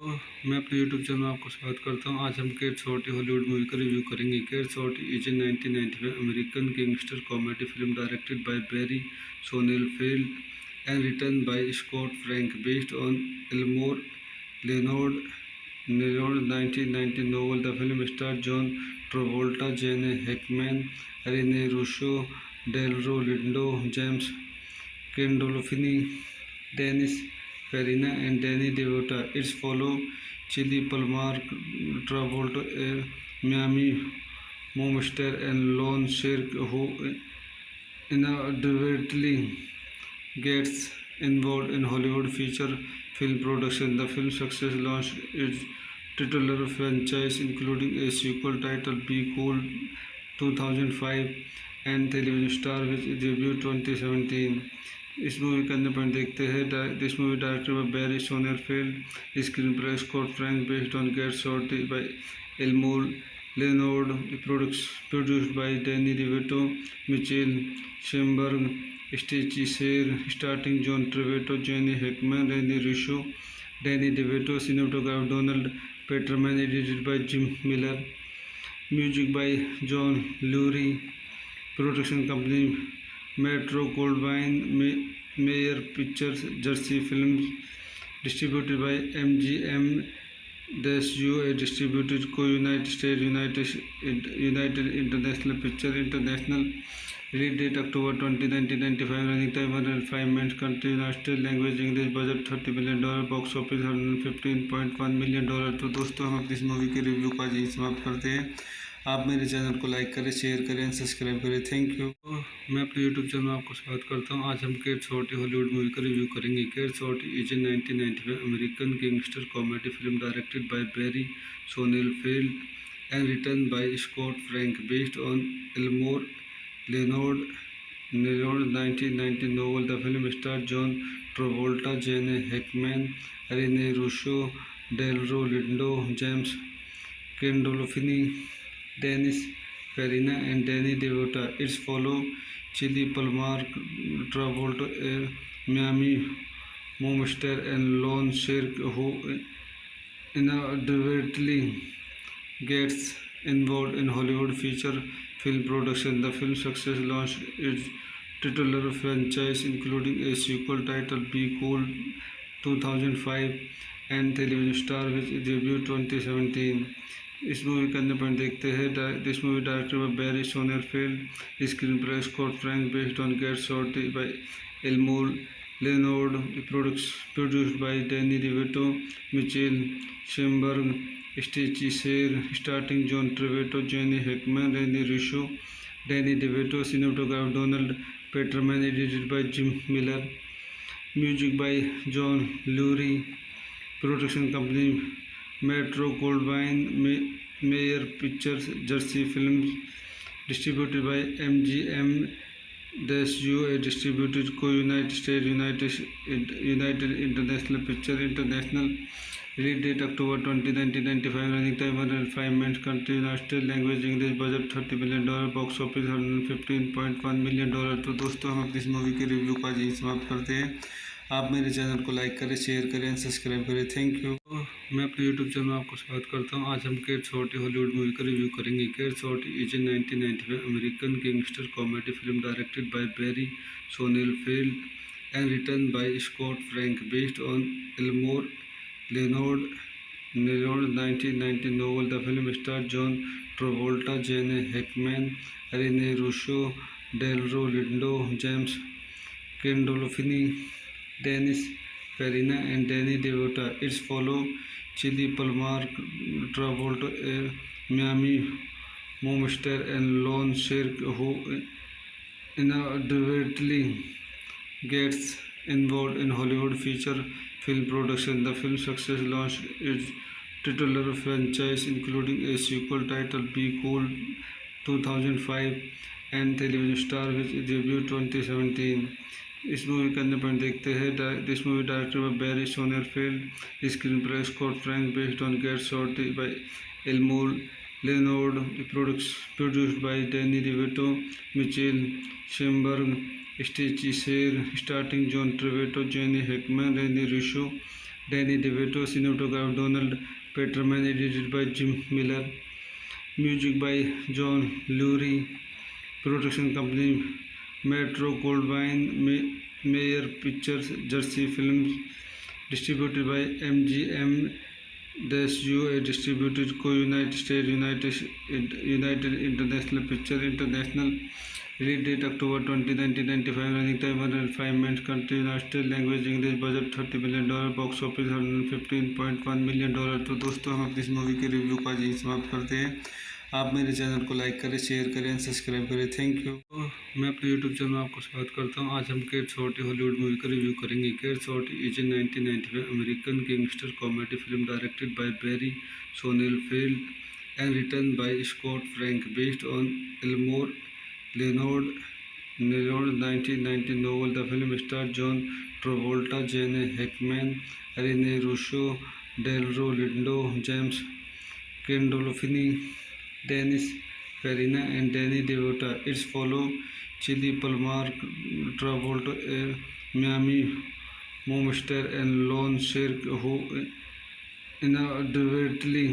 तो मैं अपने यूट्यूब चैनल में आपको स्वागत करता हूं। आज हम केट शॉर्टी हॉलीवुड मूवी का रिव्यू करेंगे। Cat shorty is a 1995 American gangster comedy film directed by Barry Sonnenfeld and written by Scott Frank, based on Elmore Leonard's 1990 novel. The film stars John Travolta, Gene Hackman, Rene Russo, Delroy Lindo, James Gandolfini, Dennis Farina, and Danny DeVito. It follows Chili Palmer, Travolta, Miami Momster, and Lon Shirk, who inadvertently gets involved in Hollywood feature film production. The film's success launched it titular franchise, including a sequel titled Be Cool 2005 and television star which debuted 2017. इस movie का अन्य point देखते हैं। This movie directed by Barry Sonnenfeld, screenplay Scott Frank, based on gate shot by Elmore Leonard, produced by Danny DeVito, Michael Shamberg, Stacey Sher, starting John Travolta, Gene Hackman, Rene Russo, Danny DeVito, cinematograph Donald Peterman, edited by Jim Miller, music by John Lurie, production company Metro Goldwyn Mayer pictures, Jersey films, distributed by MGM UA, distributed को United state, United International picture international, release date October 20, 1995, running time 105 minutes, country United state, language English, budget $30 million, box office $115.1 million. तो दोस्तों हम अपनी इस movie के review को आज यहीं समाप्त करते हैं। आप मेरे चैनल को लाइक करें, शेयर करें एंड सब्सक्राइब करें। Thank you. मैं अपने यूट्यूब चैनल में आपको स्वागत करता हूं। आज हम केट शॉर्टी हॉलीवुड मूवी का रिव्यू करेंगे। Cat shorty is a 1995 American gangster comedy film directed by Barry Sonnenfeld and written by Scott Frank, based on Elmore Leonard 1990 novel. The film stars John Travolta, Gene Hackman, Rene Russo, Delroy Lindo, James Gandolfini, Dennis Farina, and Danny DeVito. It follows Chili Palmer, Travolta, Miami Monster, and Lon Sherk, who inadvertently gets involved in Hollywood feature film production. The film's success launched its titular franchise, including a sequel titled Be Cool 2005 and television star which debuted 2017. इस movie का अन्य point देखते हैं। This movie directed by Barry Sonnenfeld, screenplay Scott Frank, based on gate shot by Elmore Leonard, produced by Danny DeVito, Michael Shamberg, Stacey Sher, starting John Travolta, Gene Hackman, Rene Russo, Danny DeVito, cinematograph Donald Peterman, edited by Jim Miller, music by John Lurie, production company Metro Goldwyn Mayer pictures, Jersey films, distributed by MGM UA, distributed को United state, United International picture international, release date October 20, 1995, running time 105 minutes, country United state, language English, budget $30 million, box office $115.1 million. तो दोस्तों हम अपनी इस movie के review को आज यहीं समाप्त करते हैं। आप मेरे चैनल को लाइक करें, शेयर करें एंड सब्सक्राइब करें। Thank you. मैं अपने यूट्यूब चैनल में आपको स्वागत करता हूं। आज हम केट शॉर्टी हॉलीवुड मूवी का रिव्यू करेंगे। Cat shorty is a 1995 American gangster comedy film directed by Barry Sonnenfeld and written by Scott Frank, based on Elmore Leonard 1990 novel. The film stars John Travolta, Gene Hackman, Rene Russo, Delroy Lindo, James Gandolfini, Dennis Farina, and Danny DeVito. It follows Chili Palmer, Travolta, Miami Monster, and Lon Sherk, who inadvertently gets involved in Hollywood feature film production. The film's success launched its titular franchise, including a sequel titled Be Cool 2005 and television star which debuted 2017. इस movie का अन्य point देखते हैं। This movie directed by Barry Sonnenfeld, screenplay Scott Frank, based on gate shot by Elmore Leonard, produced by Danny DeVito, Michael Shamberg, Stacey Sher, starting John Travolta, Gene Hackman, Rene Russo, Danny DeVito, cinematograph Donald Peterman, edited by Jim Miller, music by John Lurie, production company Metro Goldwyn Mayer pictures, Jersey films, distributed by MGM UA, distributed को United state, United International picture international, release date October 20, 1995, running time 105 minutes, country United state, language English, budget $30 million, box office $115.1 million. तो दोस्तों हम अपनी इस movie के review को आज यहीं समाप्त करते हैं। आप मेरे चैनल को लाइक करें, शेयर करें, सब्सक्राइब करें। Thank you. मैं अपने यूट्यूब चैनल में आपको स्वागत करता हूं। आज हम केट शॉर्टी हॉलीवुड मूवी का रिव्यू करेंगे। Cat shorty is a 1995 American gangster comedy film directed by Barry Sonnenfeld and written by Scott Frank, based on Elmore Leonard 1990 novel. The film stars John Travolta, Gene Hackman, Rene Russo, Delroy Lindo, James Gandolfini, Dennis Farina, and Danny DeVito. It follows Chili Palmer, Travolta, Miami Momster, and Lon Sherk, who inadvertently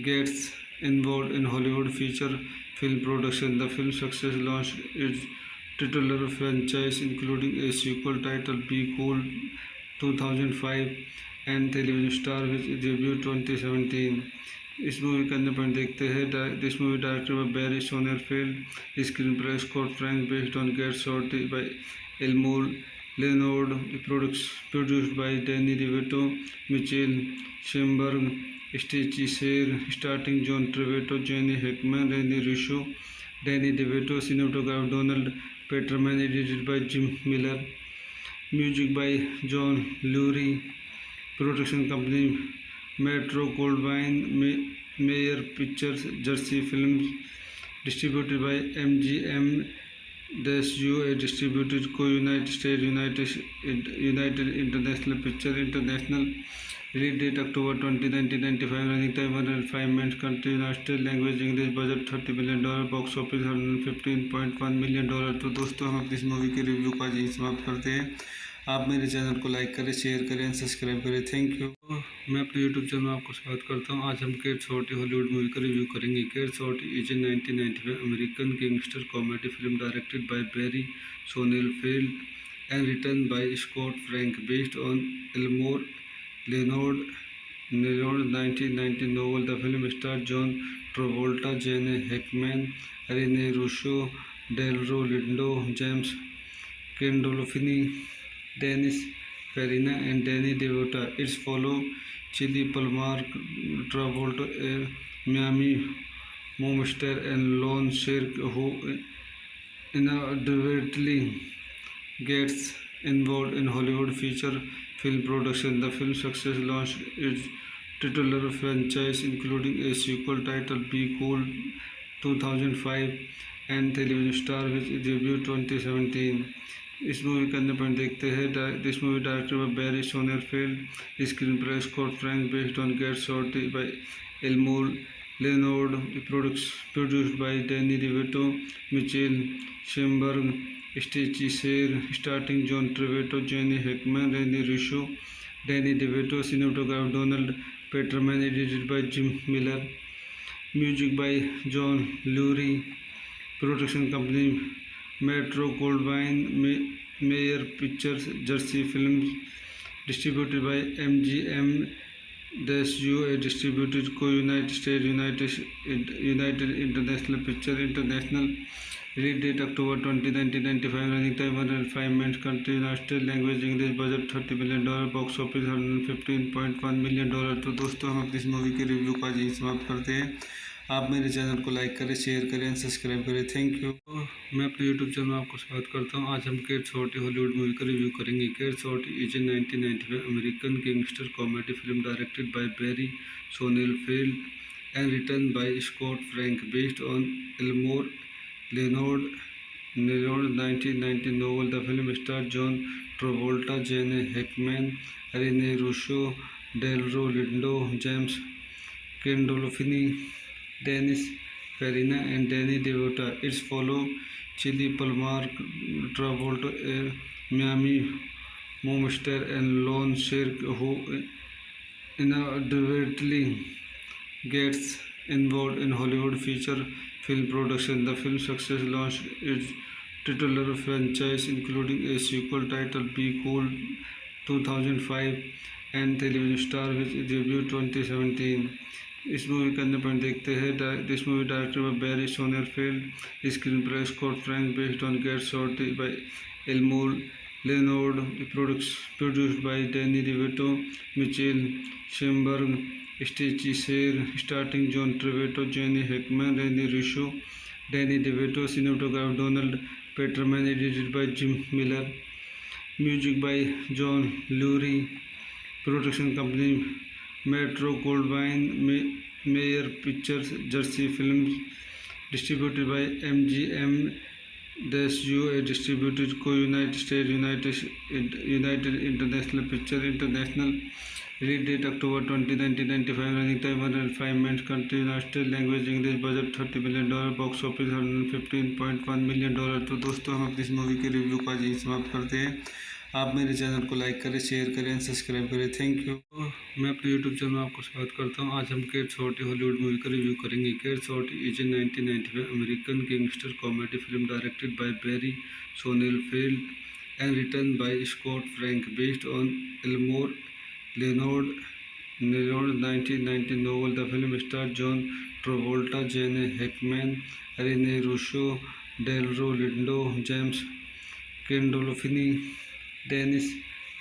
gets involved in Hollywood feature film production. The film's success launched its titular franchise, including a sequel titled Be Cool 2005 and television star which debuted 2017. इस movie का अन्य point देखते हैं। This movie directed by Barry Sonnenfeld, screenplay Scott Frank, based on gate shorty by Elmore Leonard, produced by Danny DeVito, Michael Shamberg, Stacey Sher, starting John Travolta, Gene Hackman, Rene Russo, Danny DeVito, cinematographer Donald Peterman, edited by Jim Miller, music by John Lurie, production company Metro Goldwyn Mayer pictures, Jersey films, distributed by MGM US, distributed को United state, United International picture International. Release date October 20, 1995. Running time 105 minutes. Country United States. Language English. Budget $30 million. Box office $115.1 million। तो दोस्तों हम इस movie के review का यही समाप्त करते हैं। आप मेरे चैनल को लाइक करें, शेयर करें, सब्सक्राइब करें। Thank you. मैं अपने यूट्यूब चैनल में आपको स्वागत करता हूं। आज हम केट शॉर्टी हॉलीवुड मूवी का रिव्यू करेंगे। Cat shorty is a 1995 American gangster comedy film directed by Barry Sonnenfeld and written by Scott Frank, based on Elmore Leonard 1990 novel. The film stars John Travolta, Gene Hackman, Rene Russo, Delroy Lindo, James Gandolfini, Dennis Farina, and Danny DeVito. It follows Chili Palmer, Travolta, Miami Momster, and Lon Sherk, who inadvertently gets involved in Hollywood feature film production. The film's success launched its titular franchise, including a sequel titled Be Cool 2005 and television star which debuted 2017. इस movie का अन्य point देखते हैं। This movie directed by Barry Sonnenfeld, screenplay Scott Frank, based on gate shorty by Elmore Leonard, produced by Danny DeVito, Michael Shamberg, Stacey Sher, starting John Travolta, Gene Hackman, Rene Russo, Danny DeVito, cinematographer Donald Peterman, edited by Jim Miller, music by John Lurie, production company Metro Goldwyn Mayer pictures, Jersey films, distributed by MGM US, distributed को United state, United International picture International. Release date October 20, 1995. Running time 105 minutes. Country United States. Language English. Budget $30 million. Box office $115.1 million। तो दोस्तों हम इस movie के review का यही समाप्त करते हैं। आप मेरे चैनल को लाइक करें, शेयर करें, सब्सक्राइब करें। Thank you. मैं अपने यूट्यूब चैनल में आपको स्वागत करता हूं। आज हम केट शॉर्टी हॉलीवुड मूवी का रिव्यू करेंगे। Cat shorty is a 1995 American gangster comedy film directed by Barry Sonnenfeld and written by Scott Frank, based on Elmore Leonard 1990 novel. The film stars John Travolta, Gene Hackman, Rene Russo, Delroy Lindo, James Gandolfini, Dennis Farina, and Danny DeVito. It follows Chili Palmer, Travolta, Miami Momster, and Lon Sherk, who inadvertently gets involved in Hollywood feature film production. The film's success launched its titular franchise, including a sequel titled Be Cool 2005 and television star which debuted 2017. इस movie का अन्य point देखते हैं। This movie directed by Barry Sonnenfeld, screenplay Scott Frank, based on gate shorty by Elmore Leonard, produced by Danny DeVito, Michael Shamberg, Stacey Sher, starring John Travolta, Jenny Hackman, Rene Russo, Danny DeVito, cinematographer Donald Peterman, edited by Jim Miller, music by John Lurie, production company Metro Goldwyn Mayer Pictures, Jersey Films, distributed by MGM UA, distributed co-United States, United International Picture International, release date October 20, 1995, running time 105 minutes, country United States, language English, budget $30 million, box office $115.1 million। तो दोस्तों हम अपनी इस movie के review को आज यही समाप्त करते हैं। आप मेरे चैनल को लाइक करें, शेयर करें एंड सब्सक्राइब करें। Thank you. मैं अपने यूट्यूब चैनल में आपको स्वागत करता हूं। आज हम केट शॉर्टी हॉलीवुड मूवी का रिव्यू करेंगे। Cat shorty is a 1995 American gangster comedy film directed by Barry Sonnenfeld and written by Scott Frank, based on Elmore Leonard 1990 novel. The film stars John Travolta, Jane Hackman, Rene Russo, Delroy Lindo, James Gandolfini, Dennis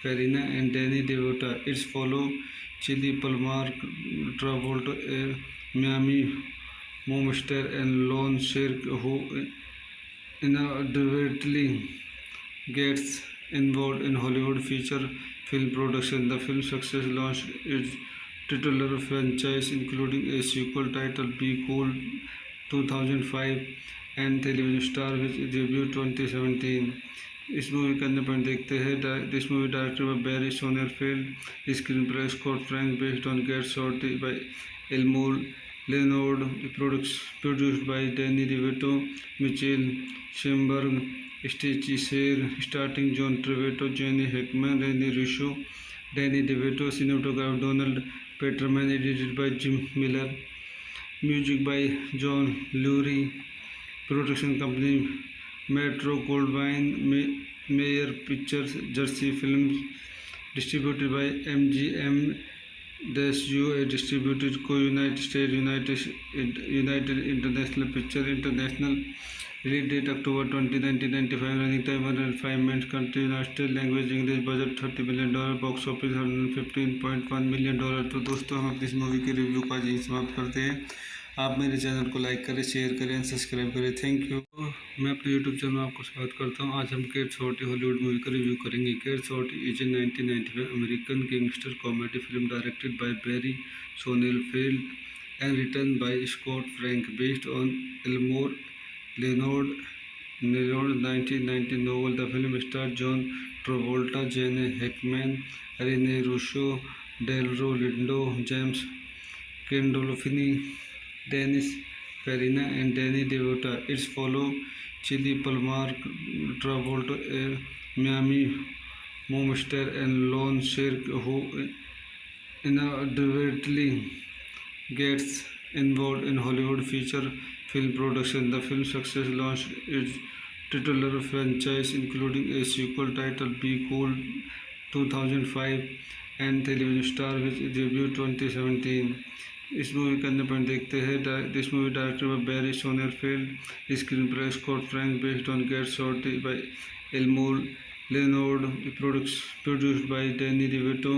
Farina, and Danny DeVito. It follows Chili Palmer, Travolta, a Miami mobster, and Lon Sherk, who inadvertently gets involved in Hollywood feature film production. The film's success launched its titular franchise, including a sequel titled Be Cool 2005 and television star which debuted 2017. इस movie का अन्य point देखते हैं। This movie directed by Barry Sonnenfeld, screenplay Scott Frank, based on gate shorty by Elmore Leonard, produced by Danny DeVito, Michael Shamberg, Stacey Sher, starting John Travolta, Gene Hackman, Rene Russo, Danny DeVito, cinematographer Donald Peterman, edited by Jim Miller, music by John Lurie, production company Metro Goldwyn Mayer pictures, Jersey films, distributed by MGM UA, distributed को-यूनाइटेड States, United International picture International, release date October 20, 1995, running time 105 minutes, country United States, language English, budget $30 million, box office $115.1 million। तो दोस्तों हम अपनी इस movie के review को आज यही समाप्त करते हैं। आप मेरे चैनल को लाइक करें, शेयर करें एंड सब्सक्राइब करें। Thank you. मैं अपने यूट्यूब चैनल में आपको स्वागत करता हूं। आज हम केट शॉर्टी हॉलीवुड मूवी का रिव्यू करेंगे। Cat shorty is a 1995 American gangster comedy film directed by Barry Sonnenfeld and written by Scott Frank, based on Elmore Leonard 1990 novel. The film stars John Travolta, Jane Hackman, Rene Russo, Delroy Lindo, James Gandolfini, Dennis Farina, and Danny DeVito. It follows Chili Palmer, Travolta, a Miami mobster, and Lon Sherk, who inadvertently gets involved in Hollywood feature film production. The film's success launched its titular franchise, including a sequel titled Be Cool 2005 and television star which debuted 2017. इस movie का अन्य point देखते हैं। This movie directed by Barry Sonnenfeld, screenplay Scott Frank, based on gate shorty by Elmore Leonard, produced by Danny DeVito,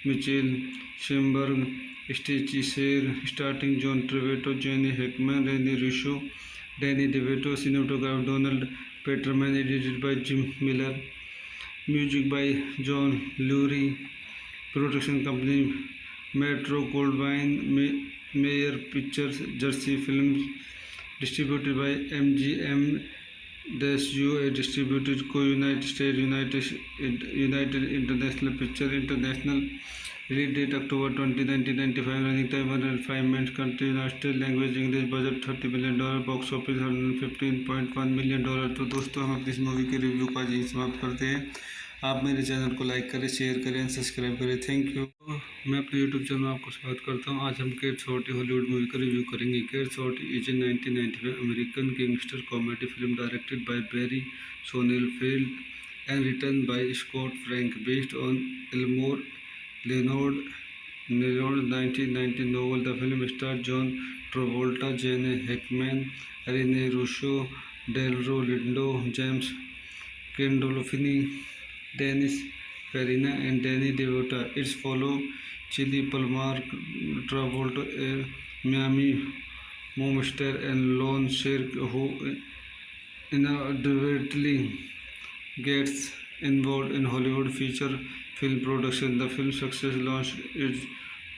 Michael Shamberg, Stacey Sher, starting John Travolta, Gene Hackman, Rene Russo, Danny DeVito, cinematographer Donald Peterman, edited by Jim Miller, music by John Lurie, production company Metro Goldwyn Mayer pictures, Jersey films, distributed by MGM UA, distributed को-यूनाइटेड States, United International picture International, release date October 20, 1995, running time 105 minutes, country United States, language English, budget $30 million, box office $115.1 million। तो दोस्तों हम अपनी इस movie के review को आज यही समाप्त करते हैं। आप मेरे चैनल को लाइक करें, शेयर करें एंड सब्सक्राइब करें। Thank you. मैं अपने यूट्यूब चैनल में आपको स्वागत करता हूं। आज हम केट शॉर्टी हॉलीवुड मूवी का रिव्यू करेंगे। Cat shorty is a 1995 American gangster comedy film directed by Barry Sonnenfeld and written by Scott Frank, based on Elmore Leonard 1990 novel. The film stars John Travolta, Jane Hackman, Rene Russo, Delroy Lindo, James Gandolfini, Dennis Farina and Danny DeVito. It's follow Chili Palmer, Travolta, Miami Momster, and Lon Shirk, who inadvertently gets involved in Hollywood feature film production. The film's success launched its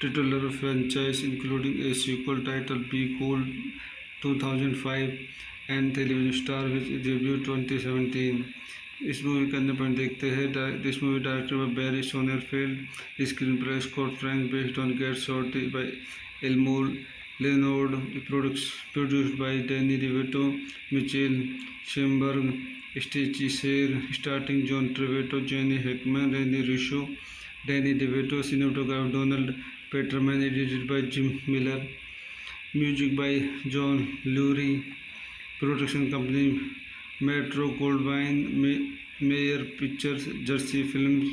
titular franchise, including a sequel titled Be Cool 2005 and television star which debuted 2017. इस movie का अन्य point देखते हैं। This movie directed by Barry Sonnenfeld, screenplay Scott Frank, based on gate shot by Elmore Leonard, produced by Danny DeVito, Michael Shamberg, Stacey Sher, starting John Travolta, Gene Hackman, Rene Russo, Danny DeVito, cinematographer Donald Peterman, edited by Jim Miller, music by John Lurie, production company Metro Goldwyn Mayer pictures, Jersey films,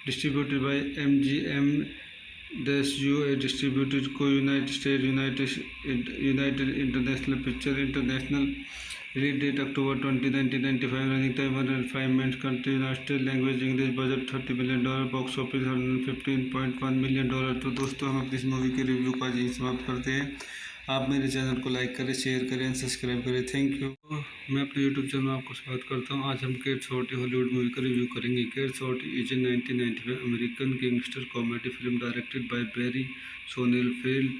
distributed by MGM UA, distributed को United state, United International picture international, release date October 20, 1995, running time 105 minutes, country United language English, budget $30 million, box office $115.1 million. तो दोस्तों हम अपनी इस movie के review को आज यहीं समाप्त करते हैं। आप मेरे चैनल को लाइक करें, शेयर करें एंड सब्सक्राइब करें। Thank you. मैं अपने यूट्यूब चैनल में आपको स्वागत करता हूं। आज हम केट शॉर्टी हॉलीवुड मूवी का रिव्यू करेंगे। Cat shorty is a 1995 American gangster comedy film directed by Barry Sonnenfeld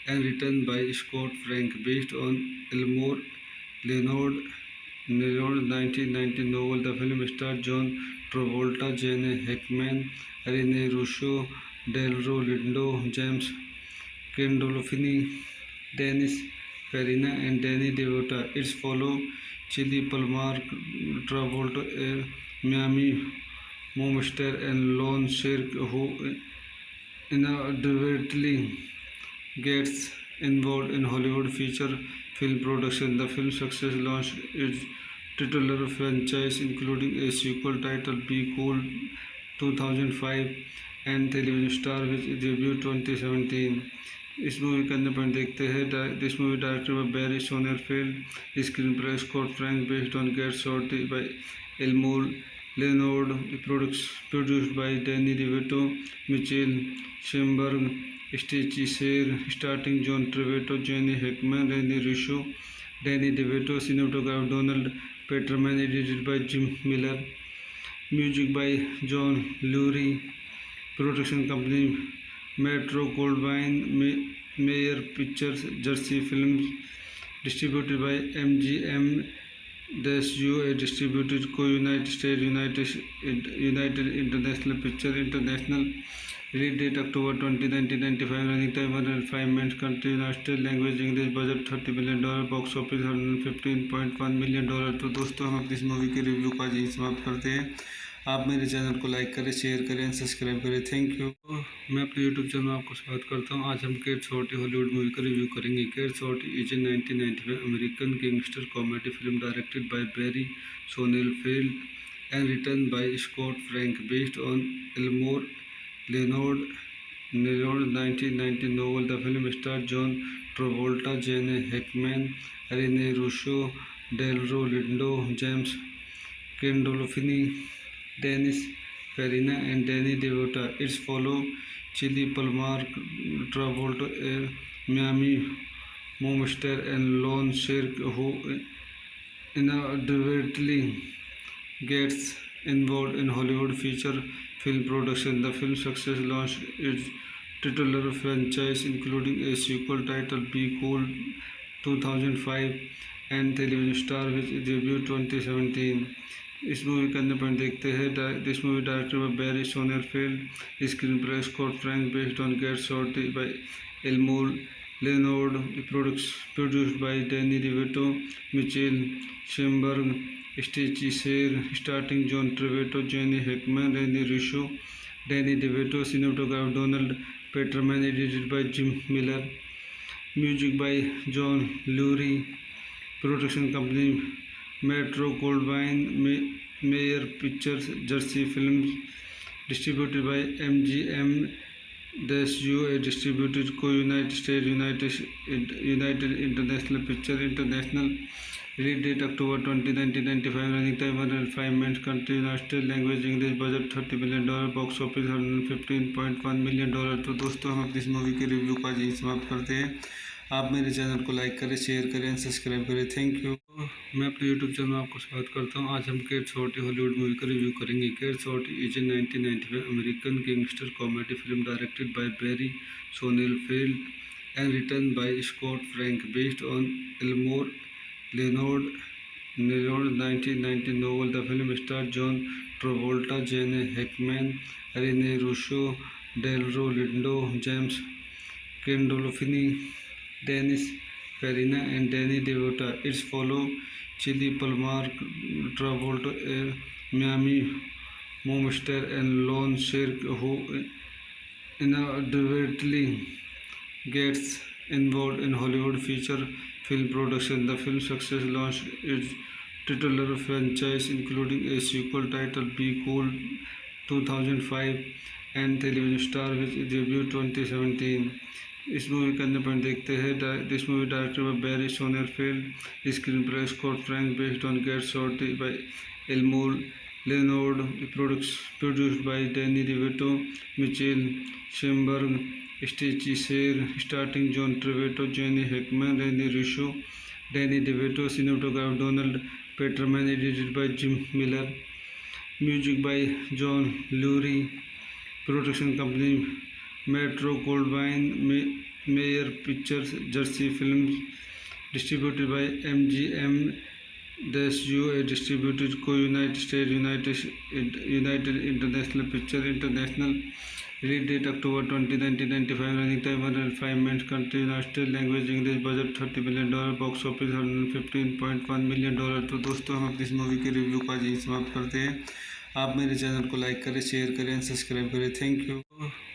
and written by Scott Frank, based on Elmore Leonard 1990 novel. The film stars John Travolta, Gene Hackman, Rene Russo, Delroy Lindo, James Gandolfini, Dennis Farina and Danny DeVito. It's follow Chili Palmer, Travolta, Miami Momster, and Lon Shirk, who inadvertently gets involved in Hollywood feature film production. The film's success launched its titular franchise, including a sequel titled Be Cool 2005 and television star which debuted 2017. इस movie का अन्य point देखते हैं। This movie directed by Barry Sonnenfeld, screenplay Scott Frank, based on gate shot by Elmore Leonard, produced by Danny DeVito, Michael Shamberg, Stacey Sher, starting John Travolta, Gene Hackman, Rene Russo, Danny DeVito, cinematographer Donald Peterman, edited by Jim Miller, music by John Lurie, production company Metro Goldwyn Mayer pictures, Jersey films, distributed by MGM UA, distributed को United state, United International picture international, release date October 20, 1995, running time 105 minutes, country United language English, budget $30 million, box office $115.1 million. तो दोस्तों हम अपनी इस movie के review को आज यहीं समाप्त करते हैं। आप मेरे चैनल को लाइक करें, शेयर करें एंड सब्सक्राइब करें। Thank you. मैं अपने यूट्यूब चैनल में आपको स्वागत करता हूं। आज हम केट शॉर्टी हॉलीवुड मूवी का रिव्यू करेंगे। Cat shorty is a 1995 American gangster comedy film directed by Barry Sonnenfeld and written by Scott Frank, based on Elmore Leonard 1990 novel. The film stars John Travolta, Gene Hackman, Rene Russo, Delroy Lindo, James Gandolfini, Dennis Farina and Danny DeVito. It's follow Chili Palmer, Travolta, Miami Momster, and Lon Shirk, who inadvertently gets involved in Hollywood feature film production. The film's success launched its titular franchise, including a sequel titled Be Cool 2005 and television star which debuted 2017. इस movie का अन्य point देखते हैं। This movie directed by Barry Sonnenfeld, screenplay Scott Frank, based on gate shot by Elmore Leonard, produced by Danny DeVito, Michael Shamberg, Stacey Sher, starting John Travolta, Gene Hackman, Rene Russo, Danny DeVito, cinematographer Donald Peterman, edited by Jim Miller, music by John Lurie, production company Metro Goldwyn Mayer pictures, Jersey films, distributed by MGM UA, distributed को United state, United International picture International, Release date October 20, 1995. Running time 105 minutes. Country United States. Language English. Budget $30 million. Box office $115.1 million। तो दोस्तों हम अपनी इस movie के review को आज यहीं समाप्त करते हैं। आप मेरे चैनल को लाइक करें, शेयर करें, सब्सक्राइब करें। Thank you. मैं अपने यूट्यूब चैनल में आपको स्वागत करता हूं। आज हम केट शॉर्टी हॉलीवुड मूवी का रिव्यू करेंगे। Cat shorty is a 1995 American gangster comedy film directed by Barry Sonnenfeld and written by Scott Frank, based on Elmore Leonard 1990 novel. The film stars John Travolta, Gene Hackman, Rene Russo, Delroy Lindo, James Gandolfini, Dennis Farina, and Danny DeVito. It follows Chili Palmer, Travolta, Miami Momster, and Lon Sherk, who inadvertently gets involved in Hollywood feature film production. The film's success launched its titular franchise, including a sequel titled Be Cool 2005 and television star which debuted 2017. इस movie का अन्य point देखते हैं। This movie directed by Barry Sonnenfeld, screenplay Scott Frank, based on gate shorty by Elmore Leonard, produced by Danny DeVito, Michael Shamberg, Stacey Sher, starting John Travolta, Gene Hackman, Rene Russo, Danny DeVito, cinematographer Donald Peterman, edited by Jim Miller, music by John Lurie, production company Metro Goldwyn Mayer pictures, Jersey films, distributed by MGM US, distributed को United state, United International picture International. Release date October 20, 1995. Running time 105 minutes. Country United States. Language English. Budget $30 million. Box office $115.1 million। तो दोस्तों हम अपनी इस movie के review को आज यहीं समाप्त करते हैं। आप मेरे चैनल को लाइक करें, शेयर करें, सब्सक्राइब करें। Thank you.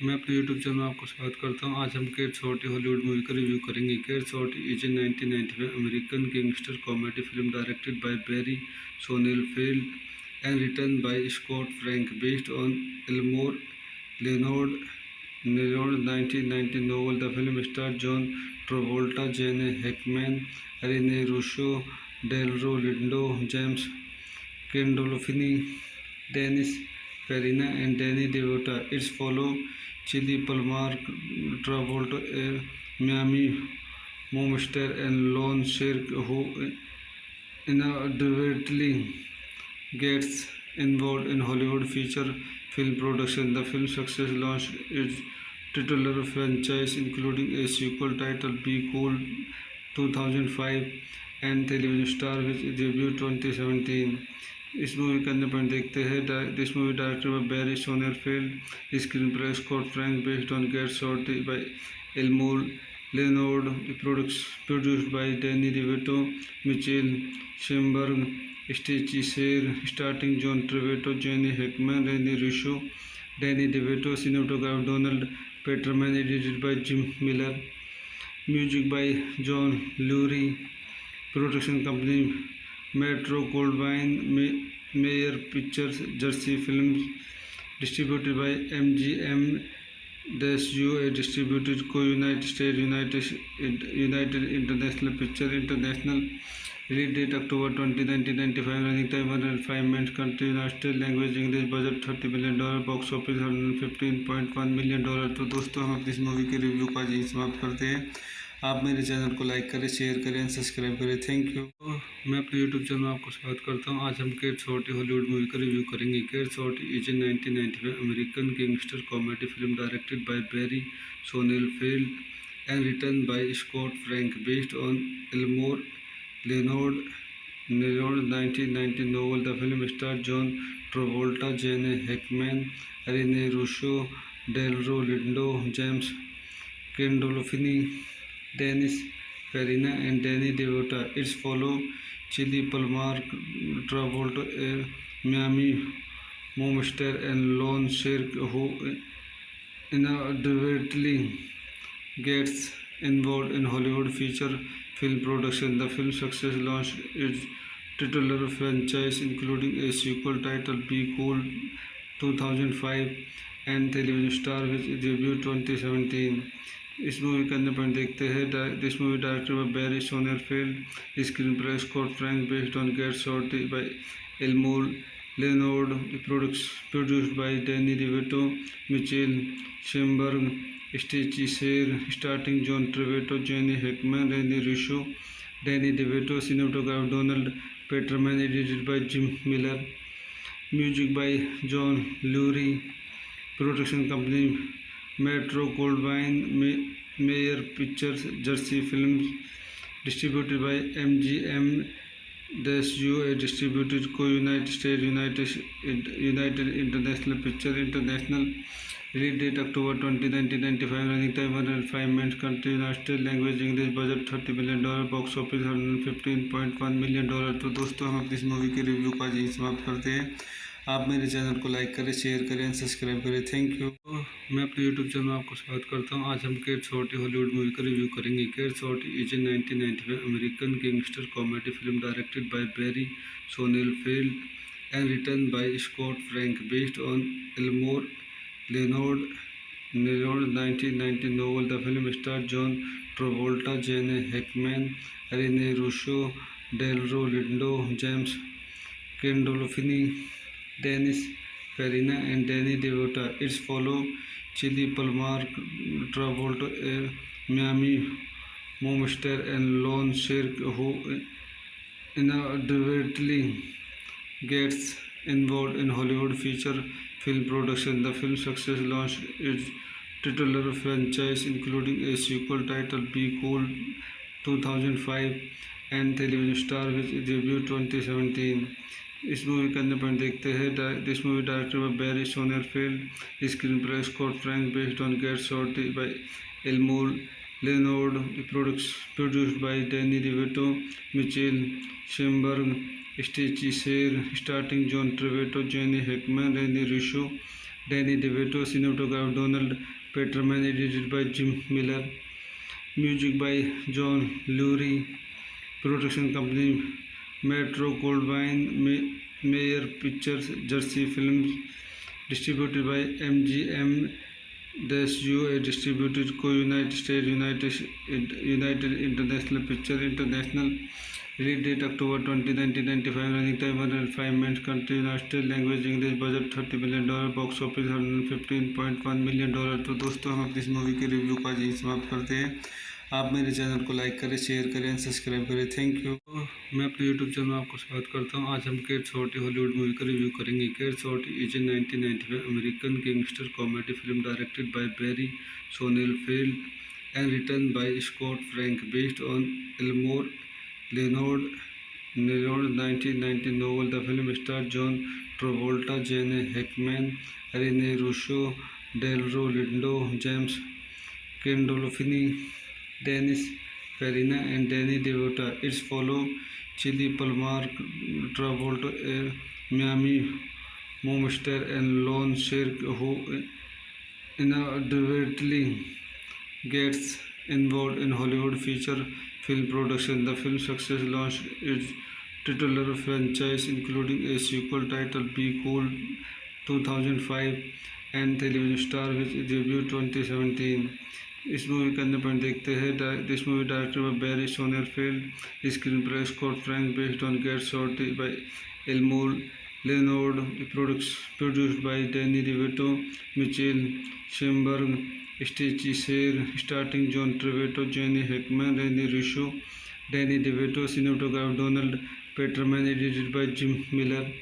मैं अपने यूट्यूब चैनल में आपको स्वागत करता हूं। आज हम केट शॉर्टी हॉलीवुड मूवी का रिव्यू करेंगे। Cat shorty is a 1995 American gangster comedy film directed by Barry Sonnenfeld and written by Scott Frank, based on Elmore Leonard 1990 novel. The film stars John Travolta, Gene Hackman, Rene Russo, Delroy Lindo, James Gandolfini, Dennis Farina, and Danny DeVito. It follows Chili Palmer, Travolta, Miami Momster, and Lon Sherk, who inadvertently gets involved in Hollywood feature film production. The film's success launched its titular franchise, including a sequel titled Be Cool 2005 and television star which debuted 2017. इस movie का अन्य point देखते हैं। This movie directed by Barry Sonnenfeld, screenplay Scott Frank, based on gate shorty by Elmore Leonard, produced by Danny DeVito, Michael Shamberg, Stacey Sher, starting John Travolta, Gene Hackman, Rene Russo, Danny DeVito, cinematographer Donald Peterman, edited by Jim Miller, music by John Lurie, production company Metro Goldwyn Mayer pictures, Jersey films, distributed by MGM US, distributed को United state, United International picture International. Release date October 20, 1995. Running time 105 minutes. Country United States. Language English. Budget $30 million. Box office $115.1 million। तो दोस्तों हम अपनी इस movie के review को आज यहीं समाप्त करते हैं। आप मेरे चैनल को लाइक करें, शेयर करें, सब्सक्राइब करें। Thank you. मैं अपने यूट्यूब चैनल में आपको स्वागत करता हूं। आज हम केट शॉर्टी हॉलीवुड मूवी का रिव्यू करेंगे। Cat shorty is a 1995 American gangster comedy film directed by Barry Sonnenfeld and written by Scott Frank, based on Elmore Leonard 1990 novel. The film stars John Travolta, Gene Hackman, Rene Russo, Delroy Lindo, James Gandolfini, Dennis Farina, and Danny DeVito. It follows Chili Palmer, Travolta, Miami Momster, and Lon Sherk, who inadvertently gets involved in Hollywood feature film production. The film's success launched its titular franchise, including a sequel titled Be Cool 2005 and television star which debuted 2017. इस movie का अन्य point देखते हैं। This movie directed by Barry Sonnenfeld, screenplay Scott Frank, based on gate shot by Elmore Leonard, produced by Danny DeVito, Michael Shamberg, Stacey Sher, starting John Travolta, Gene Hackman, Rene Russo, Danny DeVito, cinematography Donald Peterman, edited by Jim Miller, music by John Lurie, production company Metro Goldwyn Mayer pictures, Jersey films, distributed by MGM UA, distributed को United state, United International picture international, release date October 20, 1995, running time 105 minutes, country United language English, budget $30 million, box office $115.1 million. तो दोस्तों हम अपनी इस movie के review को आज यहीं समाप्त करते हैं। आप मेरे चैनल को लाइक करें, शेयर करें एंड सब्सक्राइब करें। Thank you. मैं अपने यूट्यूब चैनल में आपको स्वागत करता हूं। आज हम केट शॉर्टी हॉलीवुड मूवी का रिव्यू करेंगे। Cat shorty is a 1995 American gangster comedy film directed by Barry Sonnenfeld and written by Scott Frank, based on Elmore Leonard 1990 novel. The film stars John Travolta, Gene Hackman, Rene Russo, Delroy Lindo, James Gandolfini, Dennis Farina, and Danny DeVito. It follows Chili Palmer, Travolta, Miami Momster, and Lon Sherk, who inadvertently gets involved in Hollywood feature film production. The film's success launched its titular franchise, including a sequel titled Be Cool 2005 and television star which debuted 2017. इस movie का अन्य point देखते हैं। This movie directed by Barry Sonnenfeld, screenplay Scott Frank, based on gate shot by Elmore Leonard, produced by Danny DeVito, Michael Shamberg, Stacey Sher, starting John Travolta, Gene Hackman, Rene Russo, Danny DeVito, cinematography Donald Peterman, edited by Jim Miller, music by John Lurie, production company Metro Goldwyn Mayer pictures, Jersey films, distributed by MGM UA, distributed को United state, United International picture international, release date October 20, 1995, running time 105 minutes, country United language English, budget $30 million, box office $115.1 million. तो दोस्तों हम अपनी इस movie के review को आज यहीं समाप्त करते हैं। आप मेरे चैनल को लाइक करें, शेयर करें एंड सब्सक्राइब करें। Thank you. मैं अपने यूट्यूब चैनल में आपको स्वागत करता हूं। आज हम केट शॉर्टी हॉलीवुड मूवी का रिव्यू करेंगे। Cat shorty is a 1995 American gangster comedy film directed by Barry Sonnenfeld and written by Scott Frank, based on Elmore Leonard 1990 novel. The film stars John Travolta, Gene Hackman, Rene Russo, Delroy Lindo, James Gandolfini, Dennis Farina, and Danny DeVito. It follows Chili Palmer, Travolta, Miami Momster, and Lon Sherk, who inadvertently gets involved in Hollywood feature film production. The film's success launched its titular franchise, including a sequel titled Be Cool 2005 and television star which debuted 2017. इस movie का अन्य point देखते हैं। This movie directed by Barry Sonnenfeld, screenplay Scott Frank, based on gate shot by Elmore Leonard, produced by Danny DeVito, Michael Shamberg, Stacey Sher, starting John Travolta, Gene Hackman, Rene Russo, Danny DeVito, cinematography Donald Peterman, edited by Jim Miller,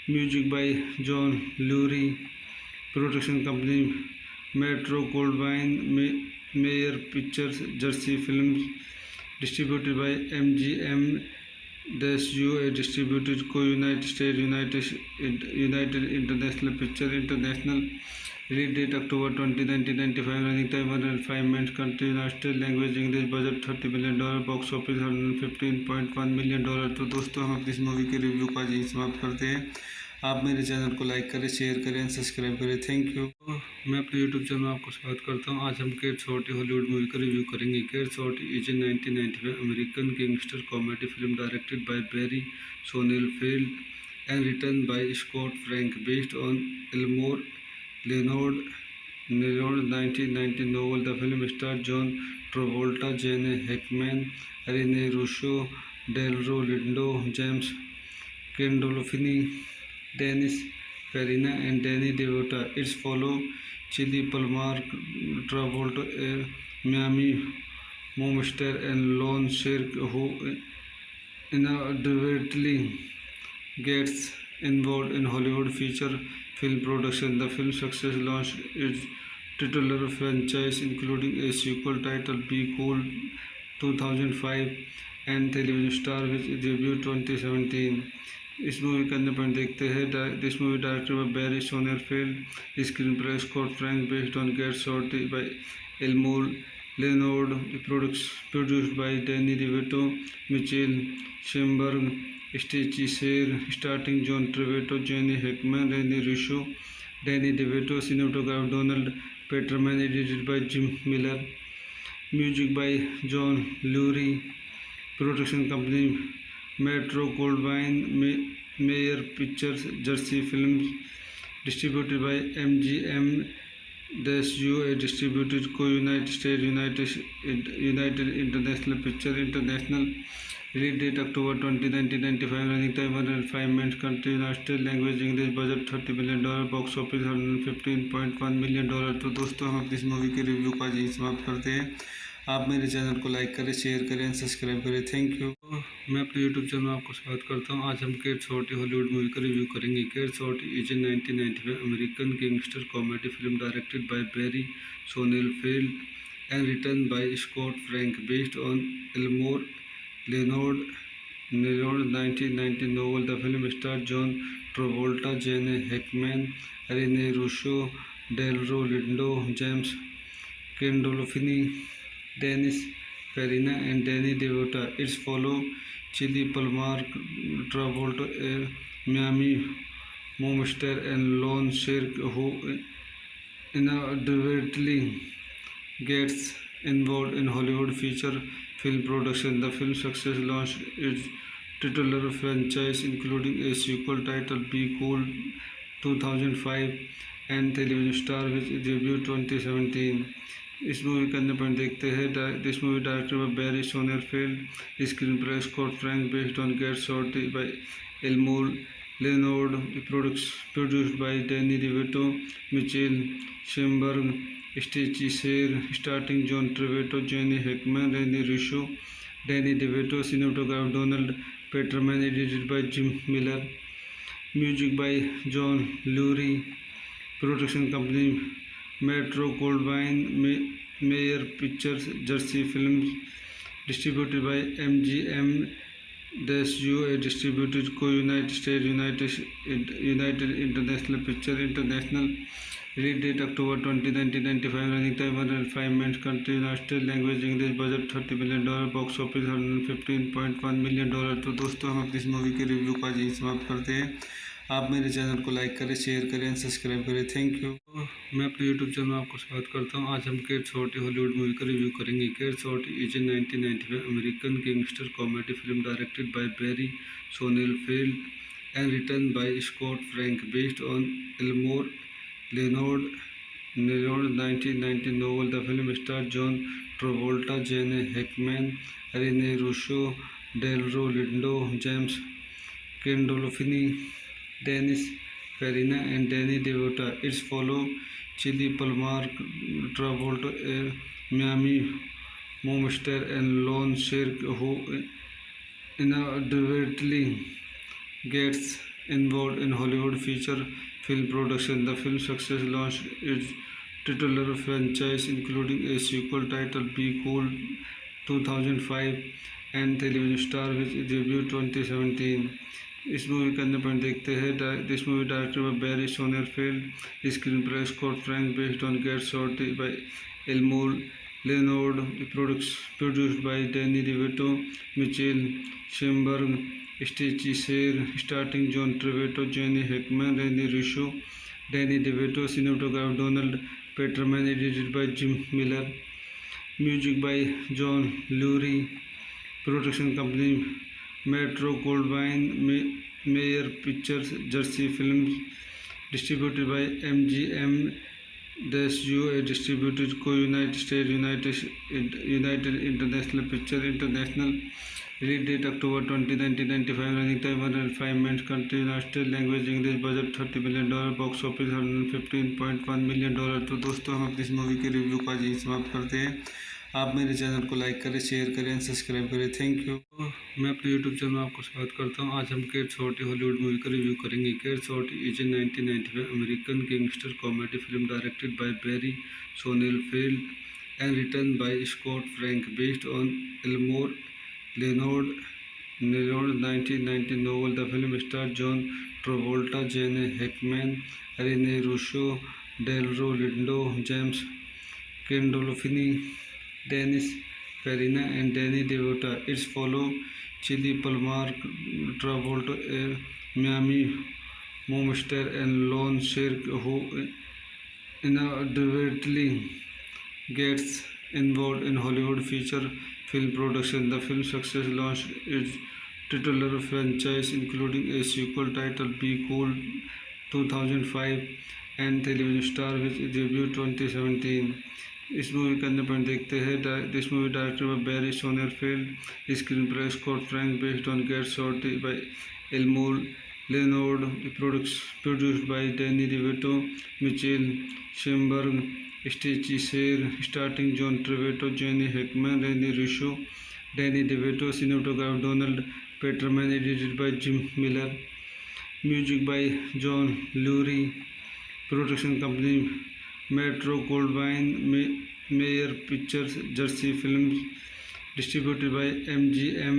music by John Lurie, production company Metro Goldwyn Mayer pictures, Jersey films, distributed by MGM UA, distributed को United state, United International picture international, release date October 20, 1995, running time 105 minutes, country United language English, budget $30 million, box office $115.1 million. तो दोस्तों हम अपनी इस movie के review को आज यहीं समाप्त करते हैं। आप मेरे चैनल को लाइक करें, शेयर करें एंड सब्सक्राइब करें। Thank you. मैं अपने यूट्यूब चैनल में आपको स्वागत करता हूं। आज हम केट शॉर्टी हॉलीवुड मूवी का रिव्यू करेंगे। Cat shorty is a 1995 American gangster comedy film directed by Barry Sonnenfeld and written by Scott Frank, based on Elmore Leonard Nelson 1990 novel. The film stars John Travolta, Gene Hackman, Rene Russo, Delroy Lindo, James Gandolfini, Dennis Farina, and Danny DeVito. It's follow Chili Palmer, Travolta, Miami Moomster, and Lon Shirk, who inadvertently gets involved in Hollywood feature film production. The film's success launched its titular franchise, including a sequel titled Be Cool 2005 and television star which debuted 2017. इस movie का अन्य point देखते हैं। This movie directed by Barry Sonnenfeld, screenplay Scott Frank, based on gate shot by Elmore Leonard, produced by Danny DeVito, Michael Shamberg, Stacey Sher, starting John Travolta, Gene Hackman, Rene Russo, Danny DeVito, cinematograph Donald Peterman, edited by Jim Miller, music by John Lurie, production company Metro Goldwyn Mayer pictures, Jersey films, distributed by MGM USA, distributed को United state, United International picture international, release date October 20, 1995, running time 105 minutes, country United state, language English, budget $30 million, box office $115.1 million. तो दोस्तों हम अपनी इस movie के review को आज यहीं समाप्त करते हैं। आप मेरे चैनल को लाइक करें, शेयर करें एंड सब्सक्राइब करें। Thank you. मैं अपने यूट्यूब चैनल में आपको स्वागत करता हूं। आज हम केट शॉर्टी हॉलीवुड मूवी का रिव्यू करेंगे। Cat shorty is a 1995 American gangster comedy film directed by Barry Sonnenfeld and written by Scott Frank, based on Elmore Leonard 1990 novel. The film stars John Travolta, Gene Hackman, Rene Russo, Delroy Lindo, James Gandolfini, Dennis Farina, and Danny DeVito. It's follow Chili Palmer, Travolta, Miami Moomster, and Lon Shirk, who inadvertently gets involved in Hollywood feature film production. The film's success launched its titular franchise, including a sequel titled Be Cool 2005 and television star which debuted 2017. इस movie का अन्य point देखते हैं। This movie directed by Barry Sonnenfeld, screenplay Scott Frank, based on gate shot by Elmore Leonard, produced by Danny DeVito, Michael Shamberg, Stacey Sher, starting John Travolta, Gene Hackman, Rene Russo, Danny DeVito, cinematograph Donald Peterman, edited by Jim Miller, music by John Lurie, production company Metro Goldwyn Mayer pictures, Jersey films, distributed by MGM USA, distributed को United state, United International picture international, release date October 20, 1995, running time 105 minutes, country United state, language English, budget $30 million, box office $115.1 million. तो दोस्तों हम अपनी इस movie के review को आज यहीं समाप्त करते हैं। आप मेरे चैनल को लाइक करें, शेयर करें एंड सब्सक्राइब करें। Thank you. मैं अपने यूट्यूब चैनल में आपको स्वागत करता हूं। आज हम केट शॉर्टी हॉलीवुड मूवी का रिव्यू करेंगे। Cat shorty is a 1995 American gangster comedy film directed by Barry Sonnenfeld and written by Scott Frank, based on Elmore Leonard 1990 novel. The film stars John Travolta, Gene Hackman, Rene Russo, Delroy Lindo, James Gandolfini, Dennis Farina, and Danny DeVito. It's follow Chili Palmer, Travolta, Miami Moomster, and Lon Shirk, who inadvertently gets involved in Hollywood feature film production. The film's success launched its titular franchise, including a sequel titled Be Cool 2005 and television star which debuted 2017. इस movie का अन्य point देखते हैं। This movie directed by Barry Sonnenfeld, screenplay Scott Frank, based on gate shot by Elmore Leonard, produced by Danny DeVito, Michael Shamberg, Stacey Sher, starting John Travolta, Gene Hackman, Rene Russo, Danny DeVito, cinematograph Donald Peterman, edited by Jim Miller, music by John Lurie, production company Metro Goldwyn Mayer pictures, Jersey films, distributed by MGM The SUA distributed co-United States United International Picture International. Release date October 20, 1995. Running time 105 minutes. Country United States. Language English. Budget $30 million. Box office $115.1 million. तो दोस्तों हम अपनी इस movie के review को आज यहीं समाप्त करते हैं। आप मेरे चैनल को लाइक करें, शेयर करें, सब्सक्राइब करें। Thank you. मैं अपने यूट्यूब चैनल में आपको स्वागत करता हूं। आज हम केट शॉर्टी हॉलीवुड मूवी का रिव्यू करेंगे। Cat shorty is a 1995 American gangster comedy film directed by Barry Sonnenfeld and written by Scott Frank, based on Elmore Leonard 1990 novel. The film stars John Travolta, Gene Hackman, Rene Russo, Delroy Lindo, James Gandolfini, Dennis Farina, and Danny DeVito. It's follow Chili Palmer, Travolta, Miami Momster, and Lon Sherk, who inadvertently gets involved in Hollywood feature film production. The film's success launched its titular franchise, including a sequel titled Be Cool 2005 and television star which debuted 2017. इस movie का अन्य point देखते हैं। This movie directed by Barry Sonnenfeld, screenplay Scott Frank, based on gate shorty by Elmore Leonard, produced by Danny DeVito, Michael Shamberg, Stacey Sher, starting John Travolta, Gene Hackman, Rene Russo, Danny DeVito, cinematography Donald Peterman, edited by Jim Miller, music by John Lurie, production company Metro Goldwyn Mayer pictures, Jersey films, distributed by MGM.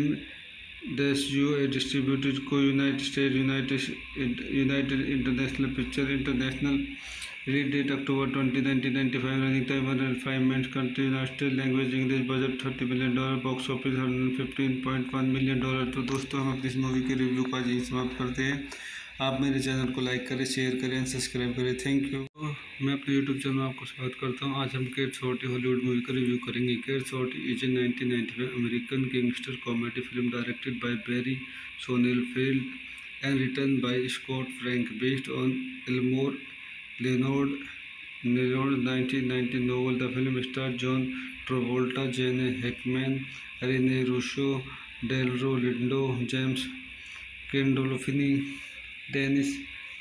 The SUA distributed co-United States United International Picture International. Release date October 20, 1995. Running time 105 minutes. Country United States. Language English. Budget $30 million. Box office $115.1 million. तो दोस्तों हम अपनी इस movie के review को आज यहीं समाप्त करते हैं। आप मेरे चैनल को लाइक करें, शेयर करें, सब्सक्राइब करें। Thank you. मैं अपने यूट्यूब चैनल में आपको स्वागत करता हूं। आज हम केट शॉर्टी हॉलीवुड मूवी का रिव्यू करेंगे। Cat shorty is a 1995 American gangster comedy film directed by Barry Sonnenfeld and written by Scott Frank, based on Elmore Leonard 1990 novel. The film stars John Travolta, Gene Hackman, Rene Russo, Delroy Lindo, James Gandolfini, Dennis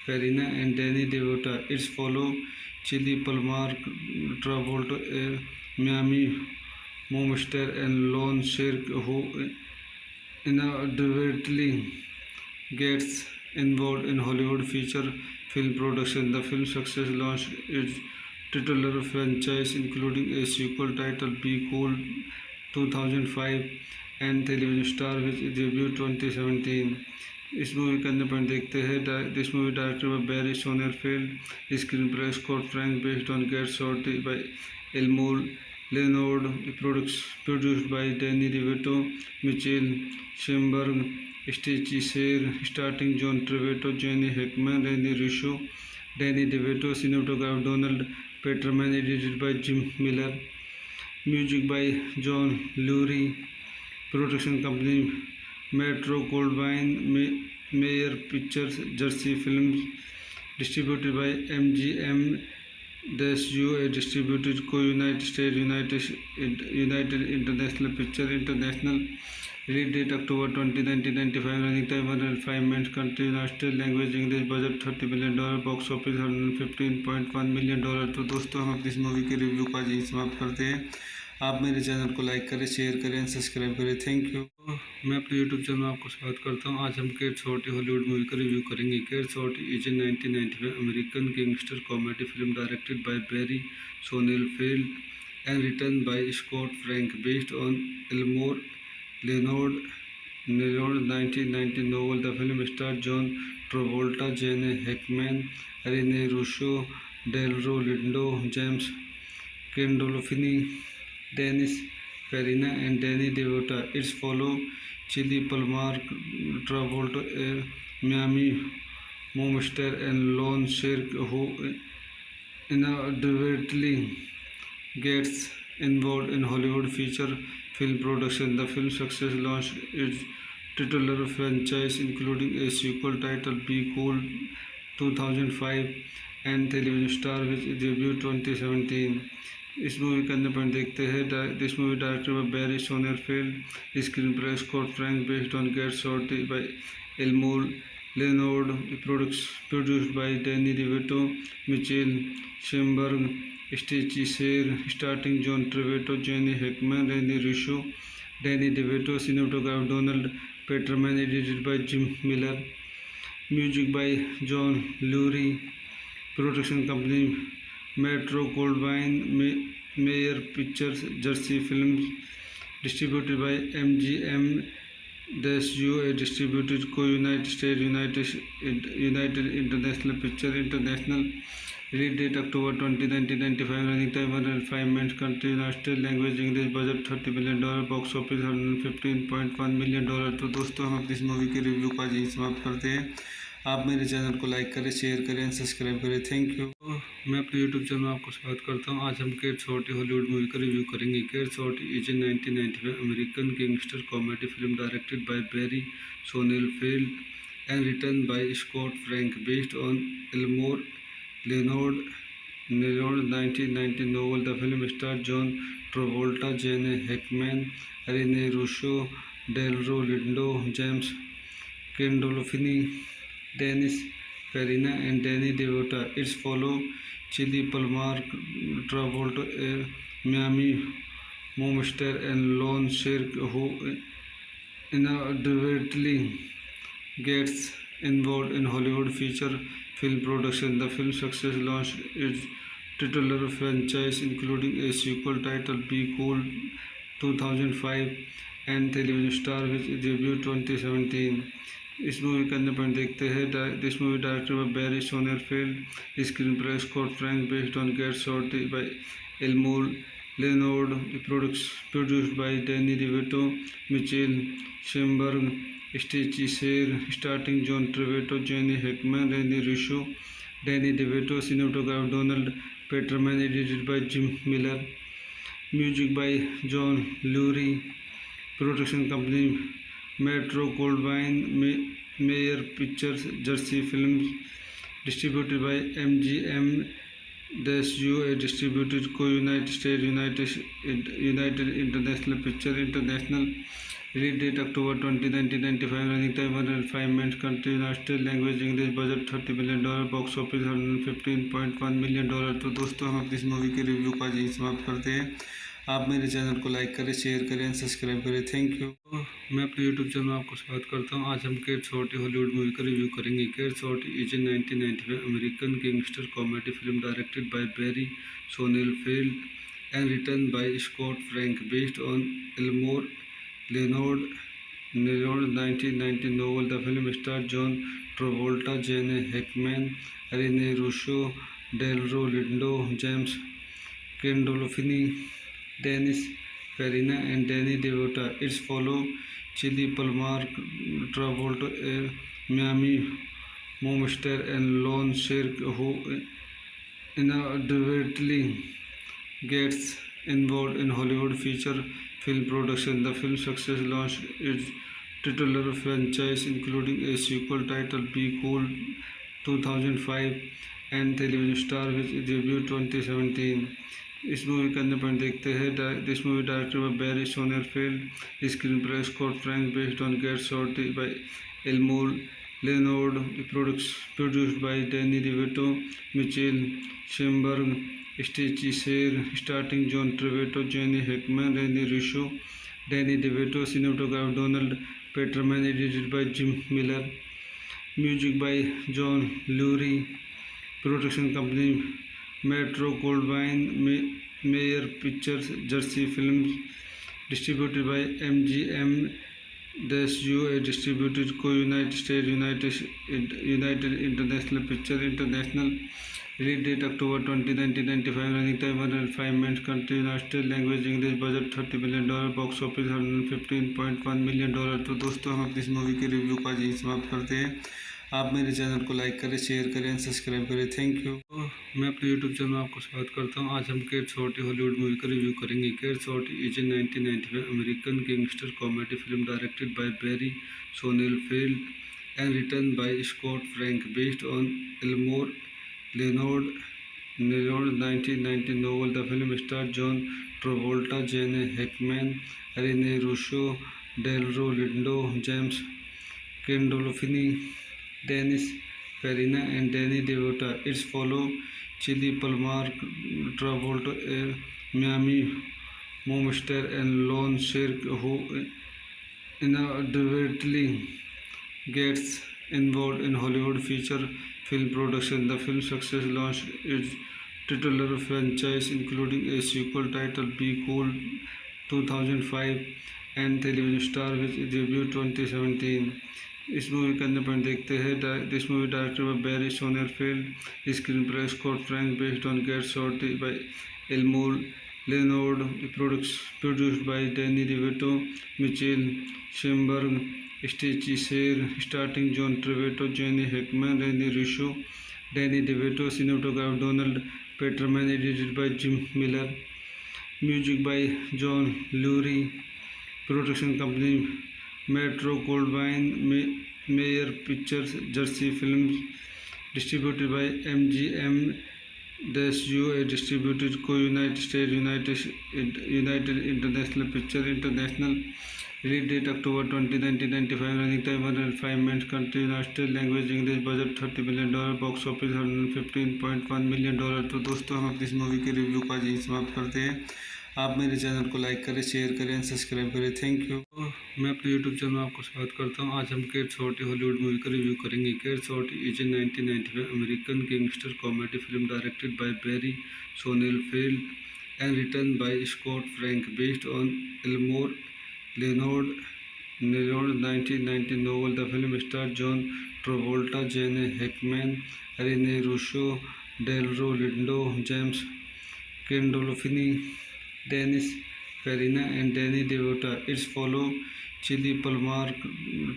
Farina, and Danny DeVito. It's follow Chili Palmer, Travolta, Miami Momster, and Lon Sherk, who inadvertently gets involved in Hollywood feature film production. The film's success launched its titular franchise, including a sequel titled Be Cool 2005 and television star which debuted 2017. इस movie का अन्य point देखते हैं। This movie directed by Barry Sonnenfeld, screenplay Scott Frank, based on gate shorty by Elmore Leonard, produced by Danny DeVito, Michael Shamberg, Stacey Sher, starting John Travolta, Gene Hackman, Rene Russo, Danny DeVito, cinematography Donald Peterman, edited by Jim Miller, music by John Lurie, production company Metro Goldwyn Mayer pictures, Jersey films, distributed by MGM. The SUA distributed co-United States United International Picture International. Release date October 20, 1995. Running time 105 minutes. Country United States. Language English. Budget $30 million. Box office $115.1 million. तो दोस्तों हम अपनी इस movie के review को आज यहीं समाप्त करते हैं। आप मेरे चैनल को लाइक करें, शेयर करें, सब्सक्राइब करें। Thank you. मैं अपने यूट्यूब चैनल में आपको स्वागत करता हूं। आज हम केट शॉर्टी हॉलीवुड मूवी का रिव्यू करेंगे। Cat shorty is a 1995 American gangster comedy film directed by Barry Sonnenfeld and written by Scott Frank, based on Elmore Leonard 1990 novel. The film stars John Travolta, Gene Hackman, Rene Russo, Delroy Lindo, James Gandolfini, Dennis Farina, and Danny DeVito. It's follow Chili Palmer, Travolta, Miami Momster, and Lon Sherk, who inadvertently gets involved in Hollywood feature film production. The film's success launched its titular franchise, including a sequel titled Be Cool 2005 and television star which debuted 2017. इस movie का अन्य point देखते हैं. This movie directed by Barry Sonnenfeld, screenplay Scott Frank, based on gate shot by Elmore Leonard, produced by Danny DeVito, Michael Shamberg, Stacey Sher, starting John Travolta, Gene Hackman, Rene Russo, Danny DeVito, cinematography Donald Peterman, edited by Jim Miller, music by John Lurie, production company Metro Goldwyn Mayer pictures, Jersey films, distributed by MGM USA, distributed को United state, United International picture international, release date October 20, 1995, running time 105 minutes, country United language English, budget $30 million, box office $115.1 million. तो दोस्तों हम अपनी इस movie के review को आज यहीं समाप्त करते हैं। आप मेरे चैनल को लाइक करें, शेयर करें, सब्सक्राइब करें। Thank you. मैं अपने यूट्यूब चैनल में आपको स्वागत करता हूं। आज हम केट शॉर्टी हॉलीवुड मूवी का रिव्यू करेंगे। Cat shorty is a 1995 American gangster comedy film directed by Barry Sonnenfeld and written by Scott Frank, based on Elmore Leonard 1990 novel. The film stars John Travolta, Gene Hackman, Rene Russo, Delroy Lindo, James Gandolfini, Dennis Farina, and Danny DeVito. It's follow Chili Palmer, Travolta, Miami Momster, and Lon Sherk, who inadvertently gets involved in Hollywood feature film production. The film's success launched its titular franchise, including a sequel titled Be Cool 2005 and television star which debuted 2017. इस movie का अन्य point देखते हैं. This movie directed by Barry Sonnenfeld, screenplay Scott Frank, based on gate shot by Elmore Leonard, produced by Danny DeVito, Michael Shamberg, Stacey Sher, starting John Travolta, Gene Hackman, Rene Russo, Danny DeVito, cinematography Donald Peterman, edited by Jim Miller, music by John Lurie, production company Metro Goldwyn Mayer pictures, Jersey films, distributed by MGM USA, distributed को United state, United International picture international, release date October 20, 1995, running time 105 minutes, country United language English, budget $30 million, box office $115.1 million. तो दोस्तों हम अपनी इस movie के review को आज यहीं समाप्त करते हैं। आप मेरे चैनल को लाइक करें, शेयर करें, सब्सक्राइब करें। Thank you. मैं अपने यूट्यूब चैनल में आपको स्वागत करता हूं। आज हम केट शॉर्टी हॉलीवुड मूवी का रिव्यू करेंगे। Cat shorty is a 1995 American gangster comedy film directed by Barry Sonnenfeld and written by Scott Frank, based on Elmore Leonard 1990 novel. The film stars John Travolta, Gene Hackman, Rene Russo, Delroy Lindo, James Gandolfini, Dennis Farina, and Danny DeVito. It's follow Chili Palmer, Travolta, Miami Momster, and Lon Sherk, who inadvertently gets involved in Hollywood feature film production. The film's success launched its titular franchise, including a sequel titled Be Cool 2005 and television star which debuted 2017. इस movie का अन्य point देखते हैं. This movie directed by Barry Sonnenfeld, screenplay Scott Frank, based on gate shot by Elmore Leonard, produced by Danny DeVito, Michael Shamberg, Stacey Sher, starting John Travolta, Gene Hackman, Rene Russo, Danny DeVito, cinematography Donald Peterman, edited by Jim Miller, music by John Lurie, production company Metro Goldwyn Mayer pictures, Jersey films, distributed by MGM USA, distributed को United state, United International picture international, release date October 20, 1995, running time 105 minutes, country United language English, budget $30 million, box office $115.1 million. तो दोस्तों हम अपनी इस movie के review को आज यहीं समाप्त करते हैं। आप मेरे चैनल को लाइक करें, शेयर करें, सब्सक्राइब करें। Thank you. मैं अपने यूट्यूब चैनल में आपको स्वागत करता हूं। आज हम केट शॉर्टी हॉलीवुड मूवी का रिव्यू करेंगे। Cat shorty is a 1995 American gangster comedy film directed by Barry Sonnenfeld and written by Scott Frank, based on Elmore Leonard Nimoy 1990 novel. The film stars John Travolta, Gene Hackman, Rene Russo, Delroy Lindo, James Gandolfini, Dennis Farina, and Danny DeVito. It's follow Chili Palmer, Travolta, Miami Momster, and Lon Shirk, who inadvertently gets involved in Hollywood feature film production. The film's success launched its titular franchise, including a sequel titled Be Cool 2005 and television star which debuted 2017. इस movie का अन्य point देखते हैं। This movie directed by Barry Sonnenfeld, screenplay Scott Frank, based on gate shot by Elmore Leonard, produced by Danny DeVito, Michael Shamberg, Stacey Sher, starting John Travolta, Gene Hackman, Rene Russo, Danny DeVito, cinematography Donald Peterman, edited by Jim Miller, music by John Lurie, production company Metro Goldwyn Mayer pictures, Jersey films, distributed by MGM USA, distributed को United state, United International picture international, release date October 20, 1995, running time 105 minutes, country United language English, budget $30 million, box office $115.1 million. तो दोस्तों हम अपनी इस movie के review को आज यहीं समाप्त करते हैं। आप मेरे चैनल को लाइक करें, शेयर करें एंड सब्सक्राइब करें। Thank you. मैं अपने यूट्यूब चैनल में आपको स्वागत करता हूं। आज हम केट शॉर्टी हॉलीवुड मूवी का रिव्यू करेंगे। Cat shorty is a 1995 American gangster comedy film directed by Barry Sonnenfeld and written by Scott Frank, based on Elmore Leonard 1990 novel. The film stars John Travolta, Gene Hackman, Rene Russo, Delroy Lindo, James Gandolfini, Dennis Farina, and Danny DeVito. It's follow Chili Palmer,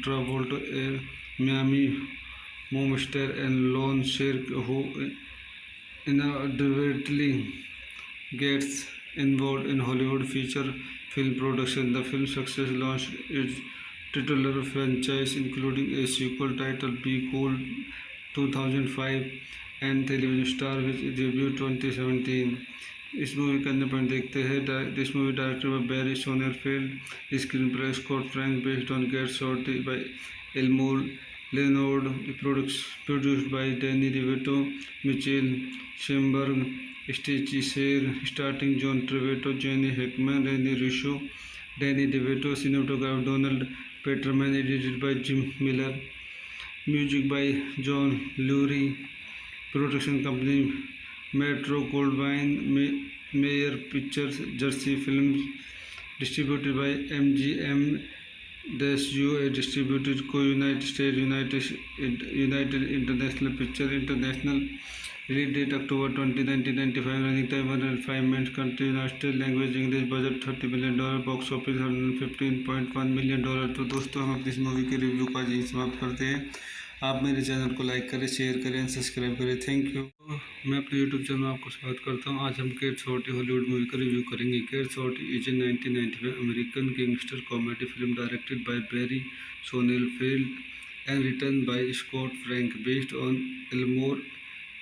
Travolta, Miami Momster, and Lon Shirk, who inadvertently gets involved in Hollywood feature film production. The film's success launched its titular franchise, including a sequel titled Be Cool 2005 and television star which debuted 2017. इस movie का अन्य point देखते हैं। This movie directed by Barry Sonnenfeld, screenplay Scott Frank, based on gate shot by Elmore Leonard, produced by Danny DeVito, Michael Shamberg, Stacey Sher, starting John Travolta, Gene Hackman, Rene Russo, Danny DeVito, cinematography Donald Peterman, edited by Jim Miller, music by John Lurie, production company Metro Goldwyn Mayer pictures, Jersey films, distributed by MGM USA, distributed को United state, United International picture international, release date October 20, 1995, running time 105 minutes, country United language English, budget $30 million, box office $115.1 million. तो दोस्तों हम अपनी इस movie के review को आज यहीं समाप्त करते हैं। आप मेरे चैनल को लाइक करें, शेयर करें एंड सब्सक्राइब करें। Thank you. मैं अपने यूट्यूब चैनल में आपको स्वागत करता हूं। आज हम केट शॉर्टी हॉलीवुड मूवी का रिव्यू करेंगे। Cat shorty is a 1995 American gangster comedy film directed by Barry Sonnenfeld and written by Scott Frank, based on Elmore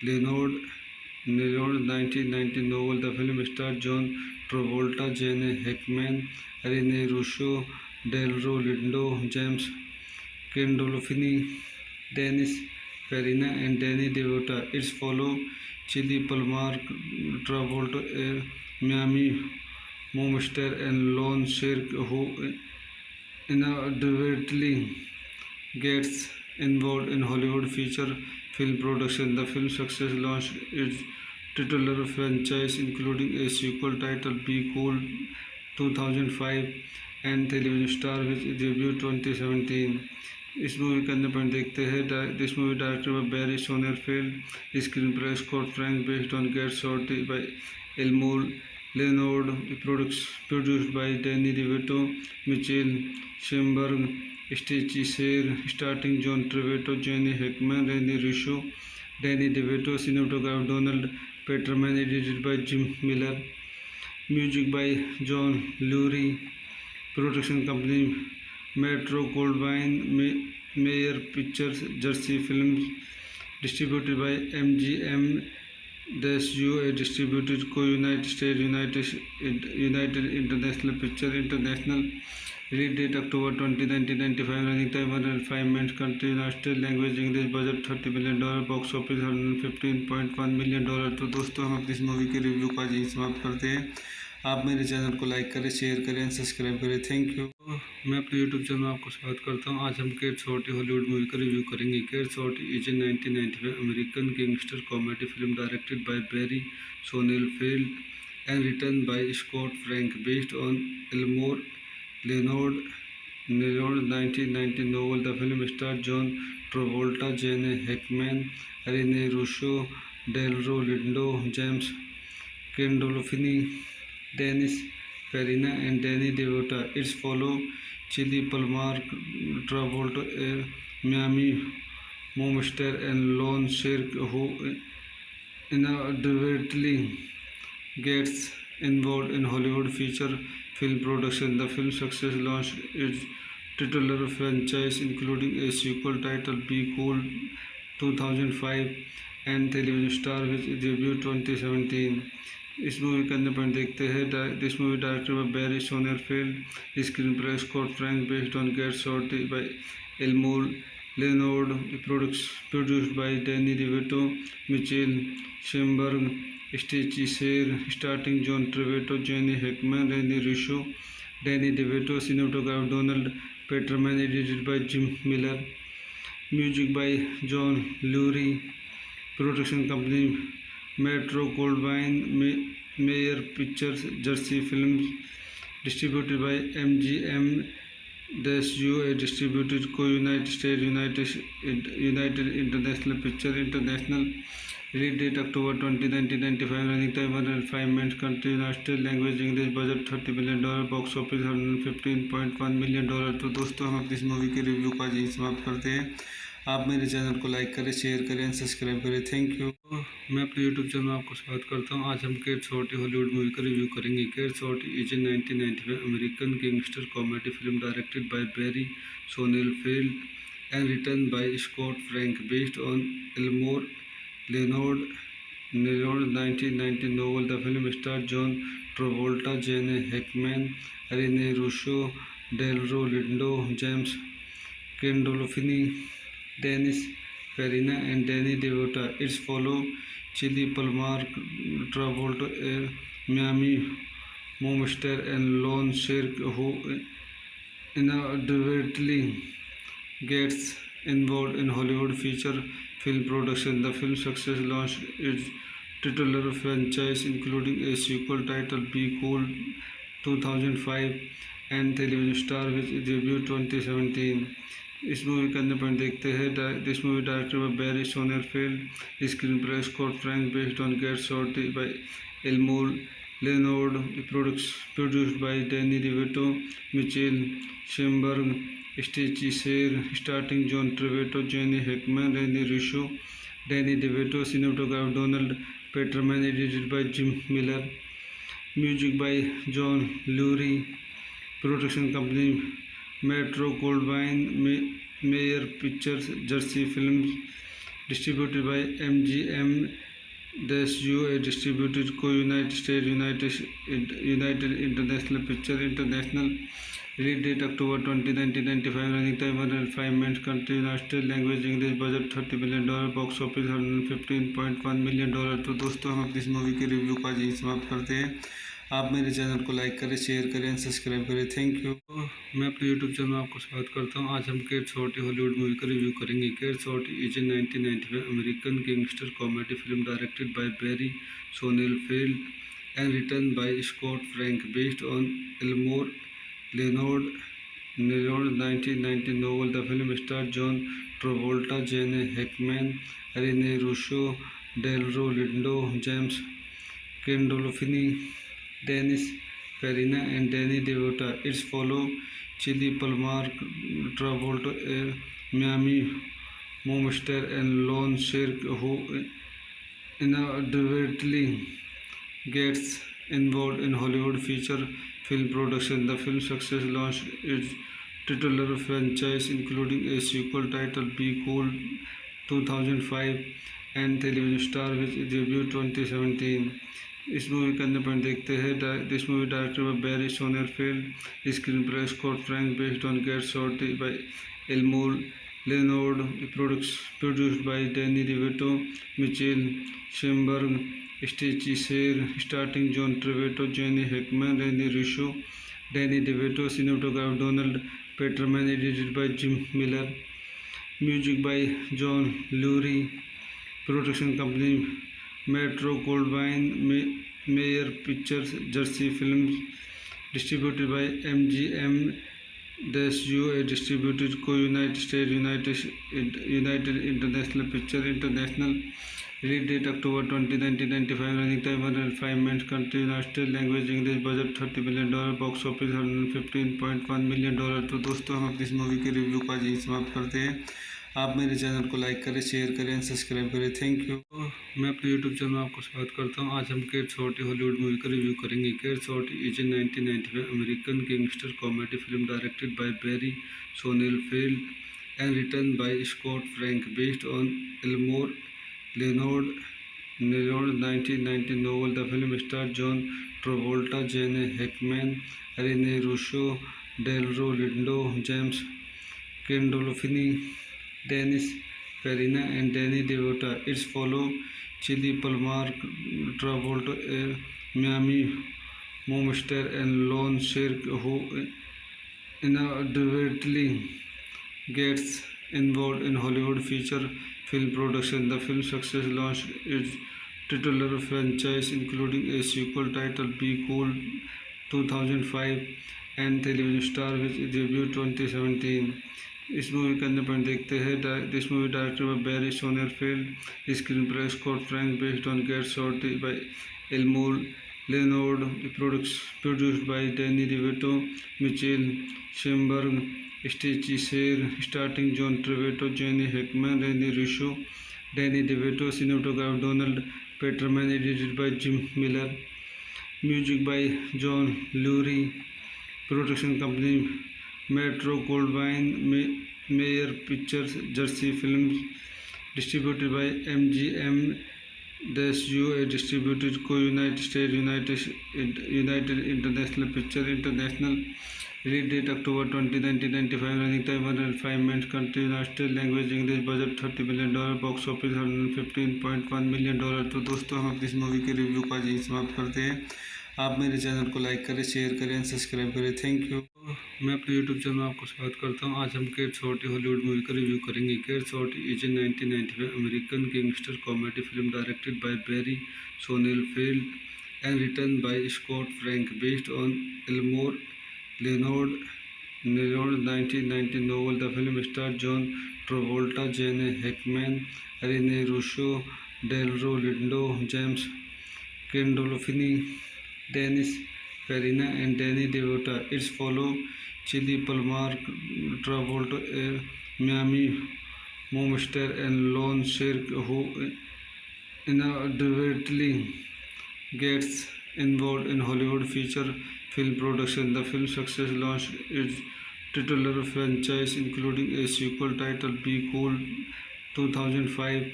Leonard 1990 novel. The film stars John Travolta, Gene Hackman, Rene Russo, Delroy Lindo, James Gandolfini, Dennis Farina, and Danny DeVito. It's follow Chili Palmer, Travolta, Miami Momster, and Lon Shirk, who inadvertently gets involved in Hollywood feature film production. The film's success launched its titular franchise, including a sequel titled Be Cool 2005 and television star which debuted 2017. इस movie का अन्य point देखते हैं। This movie directed by Barry Sonnenfeld, screenplay Scott Frank, based on gate shot by Elmore Leonard, produced by Danny DeVito, Michael Shamberg, Stacey Sher, starting John Travolta, Gene Hackman, Rene Russo, Danny DeVito, cinematography Donald Peterman, edited by Jim Miller, music by John Lurie, production company Metro Goldwyn Mayer pictures, Jersey Films, distributed by MGM UA distributed co-United States United International Picture International. Release date October 20, 1995. Running time 105 minutes. Country United States. Language English. Budget $30 million. Box office $115.1 million. तो दोस्तों हम अपनी इस movie के review का यही समाप्त करते हैं। आप मेरे चैनल को लाइक करें, शेयर करें, सब्सक्राइब करें। Thank you. मैं अपने यूट्यूब चैनल में आपको स्वागत करता हूं। आज हम केट शॉर्टी हॉलीवुड मूवी का रिव्यू करेंगे। Cat shorty is a 1995 American gangster comedy film directed by Barry Sonnenfeld and written by Scott Frank, based on Elmore Leonard 1990 novel. The film stars John Travolta, Gene Hackman, Rene Russo, Delroy Lindo, James Gandolfini, Dennis Farina, and Danny DeVito. It follows Chili Palmer, Travolta, Miami Momster, and Lon Sherk, who inadvertently gets involved in Hollywood feature film production. The film's success launched its titular franchise, including a sequel titled Be Cool 2005 and television star which debuted 2017. इस movie का अन्य point देखते हैं। This movie directed by Barry Sonnenfeld, screenplay Scott Frank, based on gate shorty by Elmore Leonard, produced by Danny DeVito, Michael Shamberg, Stacey Sher, starting John Travolta, Gene Hackman, Rene Russo, Danny DeVito, cinematograph Donald Peterman, edited by Jim Miller, music by John Lurie, production company Metro Goldwyn Mayer pictures, Jersey films, distributed by MGM UA distributed co-United States United International Picture International. Release date October 20, 1995. Running time 105 minutes. Country United States. Language English. Budget $30 million. Box office $115.1 million. तो दोस्तों हम अपनी इस movie के review का यही समाप्त करते हैं। आप मेरे चैनल को लाइक करें, शेयर करें, सब्सक्राइब करें। Thank you. मैं अपने यूट्यूब चैनल में आपको स्वागत करता हूं। आज हम केट शॉर्टी हॉलीवुड मूवी का रिव्यू करेंगे। Cat shorty is a 1995 American gangster comedy film directed by Barry Sonnenfeld and written by Scott Frank, based on Elmore Leonard 1990 novel. The film stars John Travolta, Gene Hackman, Rene Russo, Delroy Lindo, James Gandolfini, Dennis Farina, and Danny DeVito. It follows Chili Palmer, Travolta, Miami Momster, and Lon Sherk, who inadvertently gets involved in Hollywood feature film production. The film's success launched its titular franchise, including a sequel titled Be Cool 2005 and television star which debuted 2017. इस movie का अन्य point देखते हैं। This movie directed by Barry Sonnenfeld, screenplay Scott Frank, based on gate shorty by Elmore Leonard, produced by Danny DeVito, Michael Shamberg, Stacey Sher, starting John Travolta, Gene Hackman, Rene Russo, Danny DeVito, cinematograph Donald Peterman, edited by Jim Miller, music by John Lurie, production company Metro Goldwyn Mayer pictures, Jersey films, distributed by MGM UA distributed co-United States United International Picture International. Release date October 20, 1995. Running time 105 minutes. Country United States. Language English. Budget $30 million. Box office $115.1 million. तो दोस्तों हम अपनी इस movie के review का यही समाप्त करते हैं। आप मेरे चैनल को लाइक करें, शेयर करें, सब्सक्राइब करें। Thank you. मैं अपने यूट्यूब चैनल में आपको स्वागत करता हूं। आज हम केट शॉर्टी हॉलीवुड मूवी का रिव्यू करेंगे। Cat shorty is a 1995 American gangster comedy film directed by Barry Sonnenfeld and written by Scott Frank, based on Elmore Leonard 1990 novel. The film stars John Travolta, Gene Hackman, Rene Russo, Delroy Lindo, James Gandolfini, Dennis Farina, and Danny DeVito. It follows Chili Palmer, Travolta, Miami Momster, and Lon Sherk, who inadvertently gets involved in Hollywood feature film production. The film's success launched its titular franchise, including a sequel titled Be Cool 2005 and television star which debuted 2017. इस movie का अन्य point देखते हैं। This movie directed by Barry Sonnenfeld, screenplay Scott Frank, based on gate shot by Elmore Leonard, produced by Danny DeVito, Michael Shamberg, Stacey Sher, starting John Travolta, Gene Hackman, Rene Russo, Danny DeVito, cinematography Donald Peterman, edited by Jim Miller, music by John Lurie, production company Metro Goldwyn Mayer pictures, Jersey films, distributed by MGM USA, distributed को United state, United International picture international, release date October 20, 1995, running time 105 minutes, country United language English, budget $30 million, box office $115.1 million. तो दोस्तों हम अपनी इस movie के review को आज यहीं समाप्त करते हैं। आप मेरे चैनल को लाइक करें, शेयर करें, सब्सक्राइब करें। Thank you. मैं अपने यूट्यूब चैनल में आपको स्वागत करता हूं। आज हम केट शॉर्टी हॉलीवुड मूवी का रिव्यू करेंगे। Cat shorty is a 1995 American gangster comedy film directed by Barry Sonnenfeld and written by Scott Frank, based on Elmore Leonard 1990 novel. The film stars John Travolta, Gene Hackman, Rene Russo, Delroy Lindo, James Gandolfini, Dennis Farina, and Danny DeVito. It's follow Chili Palmer, Travolta, Miami Momster, and Lon Sherk, who inadvertently gets involved in Hollywood feature film production. The film's success launched its titular franchise, including a sequel titled Be Cool 2005 and television star which debuted 2017. इस movie का अन्य point देखते हैं। This movie directed by Barry Sonnenfeld, screenplay Scott Frank, based on gate shot by Elmore Leonard, produced by Danny DeVito, Michael Shamberg, Stacey Sher, starting John Travolta, Gene Hackman, Rene Russo, Danny DeVito, cinematography Donald Peterman, edited by Jim Miller, music by John Lurie, production company Metro Goldwyn Mayer pictures, Jersey films, distributed by MGM USA, distributed को United state, United International picture international, release date October 20, 1995, running time 105 minutes, country United language English, budget $30 million, box office $115.1 million. तो दोस्तों हम अपनी इस movie के review को आज यहीं समाप्त करते हैं। आप मेरे चैनल को लाइक करें, शेयर करें, सब्सक्राइब करें। Thank you. मैं अपने यूट्यूब चैनल में आपको स्वागत करता हूं। आज हम केट शॉर्टी हॉलीवुड मूवी का रिव्यू करेंगे। Cat shorty is a 1995 American gangster comedy film directed by Barry Sonnenfeld and written by Scott Frank, based on Elmore Leonard 1990 novel. The film stars John Travolta, Gene Hackman, Rene Russo, Delroy Lindo, James Gandolfini, Dennis Farina, and Danny DeVito. It's follow Chili Palmer, Travolta, Miami Momster, and Lon Sherk, who inadvertently gets involved in Hollywood feature film production. The film's success launched its titular franchise, including a sequel titled Be Cool 2005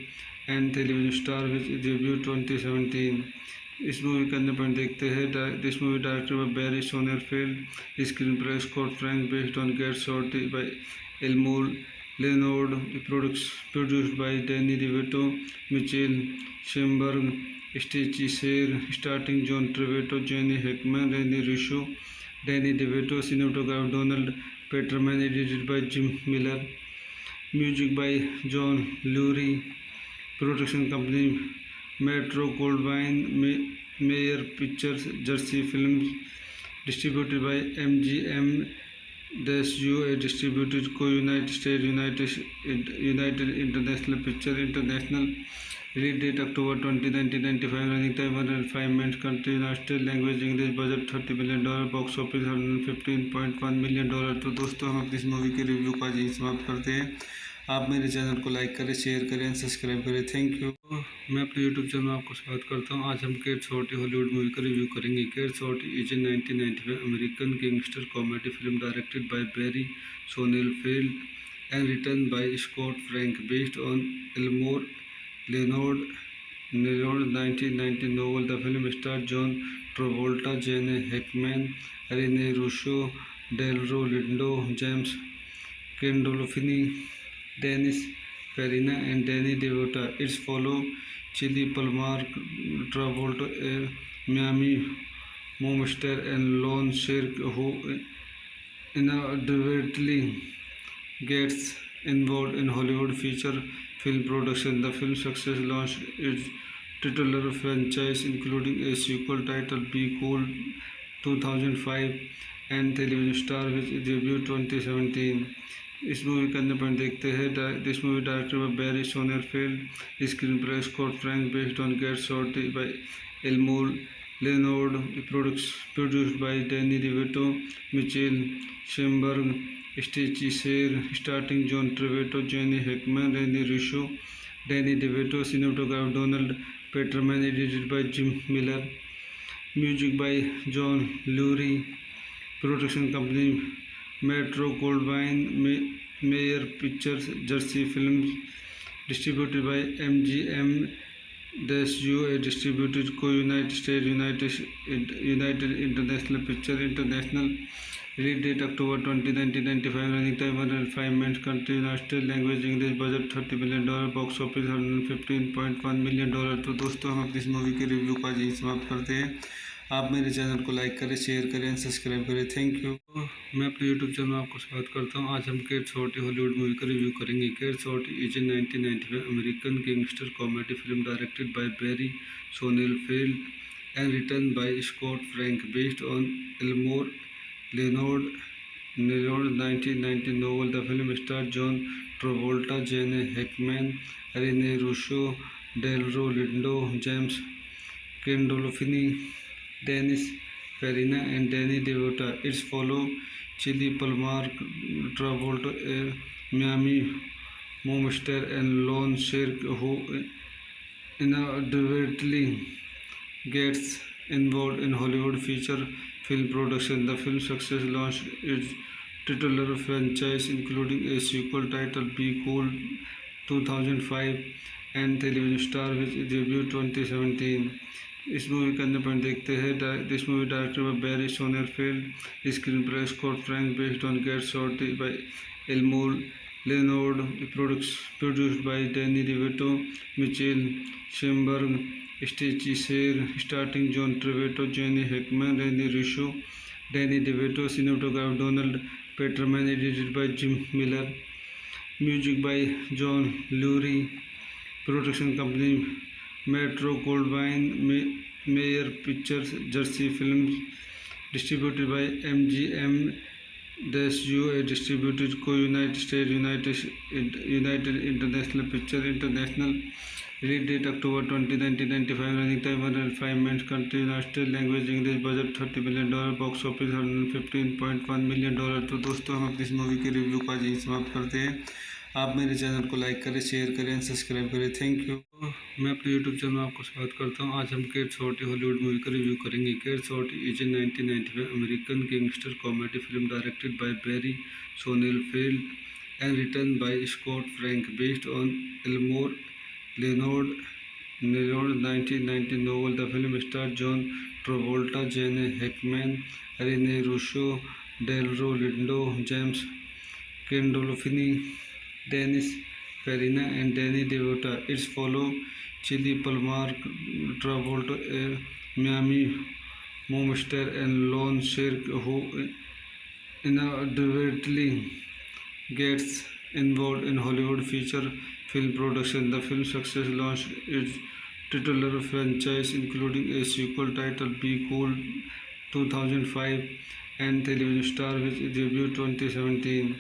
and television star which debuted 2017. इस movie का अन्य point देखते हैं। This movie directed by Barry Sonnenfeld, screenplay Scott Frank, based on gate shot by Elmore Leonard, produced by Danny DeVito, Michael Shamberg, Stacey Sher, starting John Travolta, Gene Hackman, Rene Russo, Danny DeVito, cinematography Donald Peterman, edited by Jim Miller, music by John Lurie, production company Metro Goldwyn Mayer pictures, Jersey films, distributed by MGM USA, distributed को United state, United International picture international, release date October 20, 1995, running time 105 minutes, country United language English, budget $30 million, box office $115.1 million. तो दोस्तों हम अपनी इस movie के review को आज यहीं समाप्त करते हैं। आप मेरे चैनल को लाइक करें, शेयर करें, सब्सक्राइब करें। Thank you. मैं अपने यूट्यूब चैनल में आपको स्वागत करता हूं। आज हम केट शॉर्टी हॉलीवुड मूवी का रिव्यू करेंगे। Cat shorty is a 1995 American gangster comedy film directed by Barry Sonnenfeld and written by Scott Frank, based on Elmore Leonard 1990 novel. The film stars John Travolta, Gene Hackman, Rene Russo, Delroy Lindo, James Gandolfini, Dennis Farina, and Danny DeVito. It follows Chili Palmer, Travolta, Miami Momster, and Lon Shirk, who inadvertently gets involved in Hollywood feature film production. The film's success launched its titular franchise, including a sequel titled Be Cool 2005 and television star which debuted 2017. इस movie का अन्य point देखते हैं. This movie directed by Barry Sonnenfeld, screenplay Scott Frank, based on gate shot by Elmore Leonard, produced by Danny DeVito, Michael Shamberg, Stacey Sher, starting John Travolta, Gene Hackman, Rene Russo, Danny DeVito. Cinematographer Donald Peterman, edited by Jim Miller, music by John Lurie, production company Metro Goldwyn Mayer pictures, Jersey films, distributed by MGM US, distributed को United state, United International picture international. Release date October 20, 1995. Running time 105 minutes. Country United language English. Budget $30 million. Box office $115.1 million. तो दोस्तों हम अपनी इस movie के review को आज यहीं समाप्त करते हैं. आप मेरे चैनल को लाइक करें, शेयर करें, सब्सक्राइब करें. Thank you. मैं अपने यूट्यूब चैनल में आपको स्वागत करता हूं. आज हम कैट शॉर्टी हॉलीवुड मूवी का रिव्यू करेंगे. Get Shorty is a 1995 American gangster comedy film directed by Barry Sonnenfeld and written by Scott Frank, based on Elmore Leonard 1990 novel. The film stars John Travolta, Gene Hackman, Rene Russo, Delroy Lindo, James Gandolfini, Dennis Farina, and Danny DeVito. It follows Chili Palmer, Travolta, Miami Momster, and Lon Shirk, who inadvertently gets involved in Hollywood feature film production. The film's success launched its titular franchise, including a sequel titled Be Cool 2005 and television star which debuted 2017. इस movie का अन्य point देखते हैं. This movie directed by Barry Sonnenfeld, screenplay Scott Frank, based on gate shot by Elmore Leonard, produced by Danny DeVito, Michael Shamberg, Stacey Sher, starting John Travolta, Gene Hackman, Rene Russo, Danny DeVito. Cinematographer Donald Peterman, edited by Jim Miller, music by John Lurie, production company Metro Goldwyn Mayer pictures, Jersey films, distributed by MGM US, distributed को United state, United International picture international. Release date October 20, 1995. Running time 105 minutes. Country United language English. Budget $30 million. Box office $115.1 million. तो दोस्तों हम अपनी इस movie के review को आज यहीं समाप्त करते हैं. आप मेरे चैनल को लाइक करें, शेयर करें, सब्सक्राइब करें. Thank you. मैं अपने यूट्यूब चैनल में आपको स्वागत करता हूं. आज हम कैट शॉर्टी हॉलीवुड मूवी का रिव्यू करेंगे. Get Shorty is a 1995 American gangster comedy film directed by Barry Sonnenfeld and written by Scott Frank, based on Elmore Leonard 1990 novel. The film stars John Travolta, Gene Hackman, Rene Russo, Delroy Lindo, James Gandolfini, Dennis Farina, and Danny DeVito. It follows Chili Palmer, Travolta, Miami Momster, and Lon Shirk, who inadvertently gets involved in Hollywood feature film production. The film's success launched its titular franchise, including a sequel titled Be Cool 2005 and television star which debuted 2017.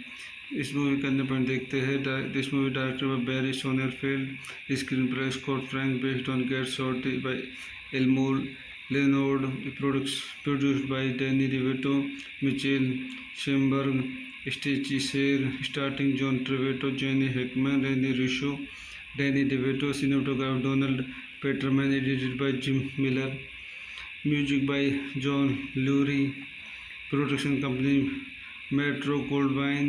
इस movie का अन्य point देखते हैं. This movie directed by Barry Sonnenfeld, screenplay Scott Frank, based on gate shot by Elmore Leonard, produced by Danny DeVito, Michael Shamberg, Stacey Sher, starting John Travolta, Gene Hackman, Rene Russo, Danny DeVito. Cinematographer Donald Peterman, edited by Jim Miller, music by John Lurie, production company Metro Goldwyn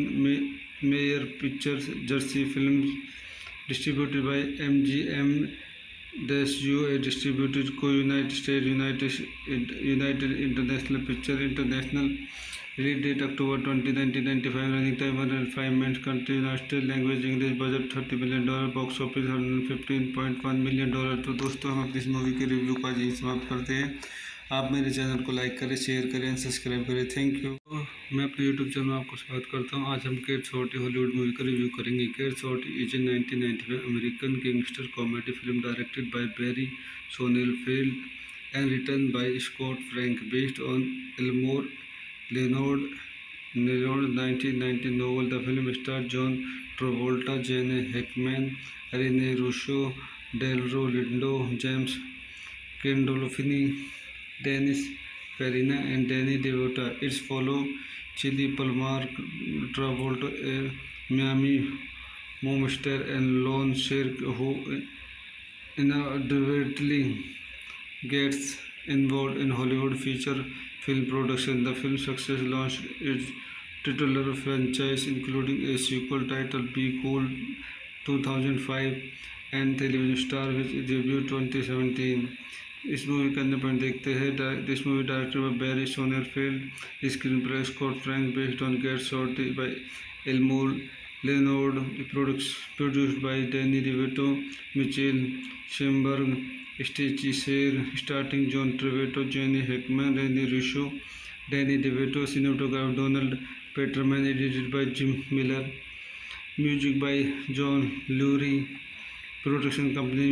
Mayer Pictures, Jersey Films, distributed by MGM UA, distributed co-United States, United International Picture International. Release date October 20, 1995. Running time 105 minutes. Country United language English. Budget $30 million. Box office $115.1 million। तो दोस्तों हम अपनी इस movie के review का यही समाप्त करते हैं। आप मेरे चैनल को लाइक करें, शेयर करें, सब्सक्राइब करें। Thank you. मैं अपने यूट्यूब चैनल में आपको स्वागत करता हूं। आज हम केट शॉर्ट हॉलीवुड मूवी का रिव्यू करेंगे। Cat short is a 1995 American gangster comedy film directed by Barry Sonnenfeld and written by Scott Frank, based on Elmore Leonard 1990 novel. The film stars John Travolta, Gene Hackman, Rene Russo, Delroy Lindo, James Gandolfini, Dennis Farina, and Danny DeVito. It follows Chili Palmer, Travolta, a Miami mobster, and lone sheriff who inadvertently gets involved in Hollywood feature film production. The film's success launched its titular franchise, including a sequel titled Be Cool 2005 and television star which debuted 2017. इस movie का अन्य point देखते हैं। This movie directed by Barry Sonnenfeld, screenplay Scott Frank, based on gate shot by Elmore Leonard, produced by Danny DeVito, Michael Shamberg, Stacey Sher, starting John Travolta, Gene Hackman, Rene Russo, Danny DeVito, cinematograph Donald Peterman, edited by Jim Miller, music by John Lurie, production company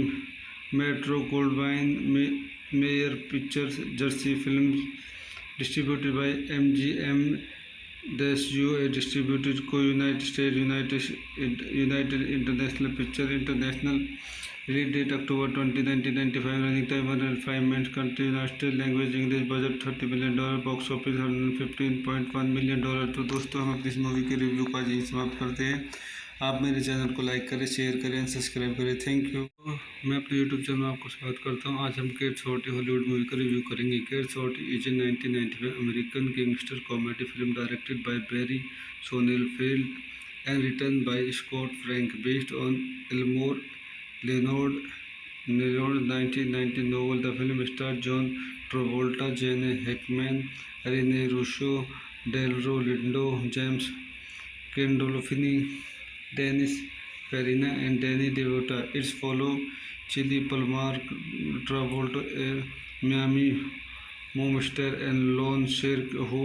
Metro Goldwyn Mayer pictures, Jersey films, distributed by MGM UA, distributed co-United States, United International Picture International. Release date October 20, 1995. Running time 105 minutes. Country United language English. Budget $30 million. Box office $115.1 million। तो दोस्तों हम अपनी इस movie के review का यही समाप्त करते हैं। आप मेरे चैनल को लाइक करें, शेयर करें, सब्सक्राइब करें। Thank you. मैं अपने यूट्यूब चैनल में आपको स्वागत करता हूं। आज हम केट शॉर्ट हॉलीवुड मूवी का रिव्यू करेंगे। Cat short is a 1995 American gangster comedy film directed by Barry Sonnenfeld and written by Scott Frank, based on Elmore Leonard 1990 novel. The film stars John Travolta, Gene Hackman, Rene Russo, Delroy Lindo, James Gandolfini, Dennis Farina, and Danny DeVito. It follows Chili Palmer, Travolta, a Miami mobster, and lone sheriff who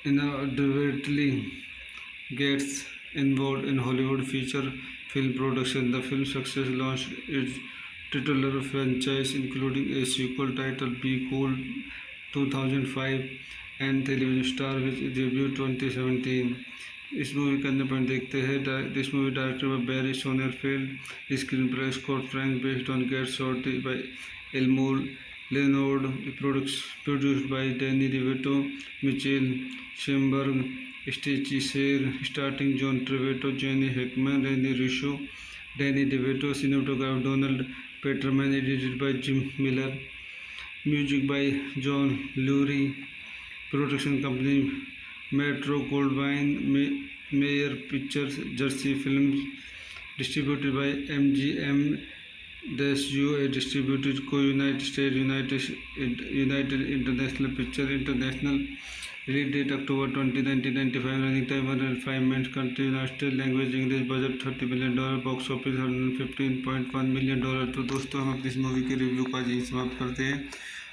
inadvertently gets involved in Hollywood feature film production. The film's success launched its titular franchise, including a sequel titled Be Cool 2005 and television star which debuted 2017. इस movie का अन्य point देखते हैं। This movie directed by Barry Sonnenfeld, screenplay Scott Frank, based on gate shot by Elmore Leonard, produced by Danny DeVito, Michael Shamberg, Stacey Sher, starting John Travolta, Gene Hackman, Rene Russo, Danny DeVito, cinematograph Donald Peterman, edited by Jim Miller, music by John Lurie, production company Metro Goldwyn Mayer pictures, Jersey films, distributed by MGM UA, distributed co-United States, United International Picture International. Release date October 20, 1995. Running time 105 minutes. Country United language English. Budget $30 million. Box office $115.1 million। तो दोस्तों हम अपनी इस movie के review का यही समाप्त करते हैं।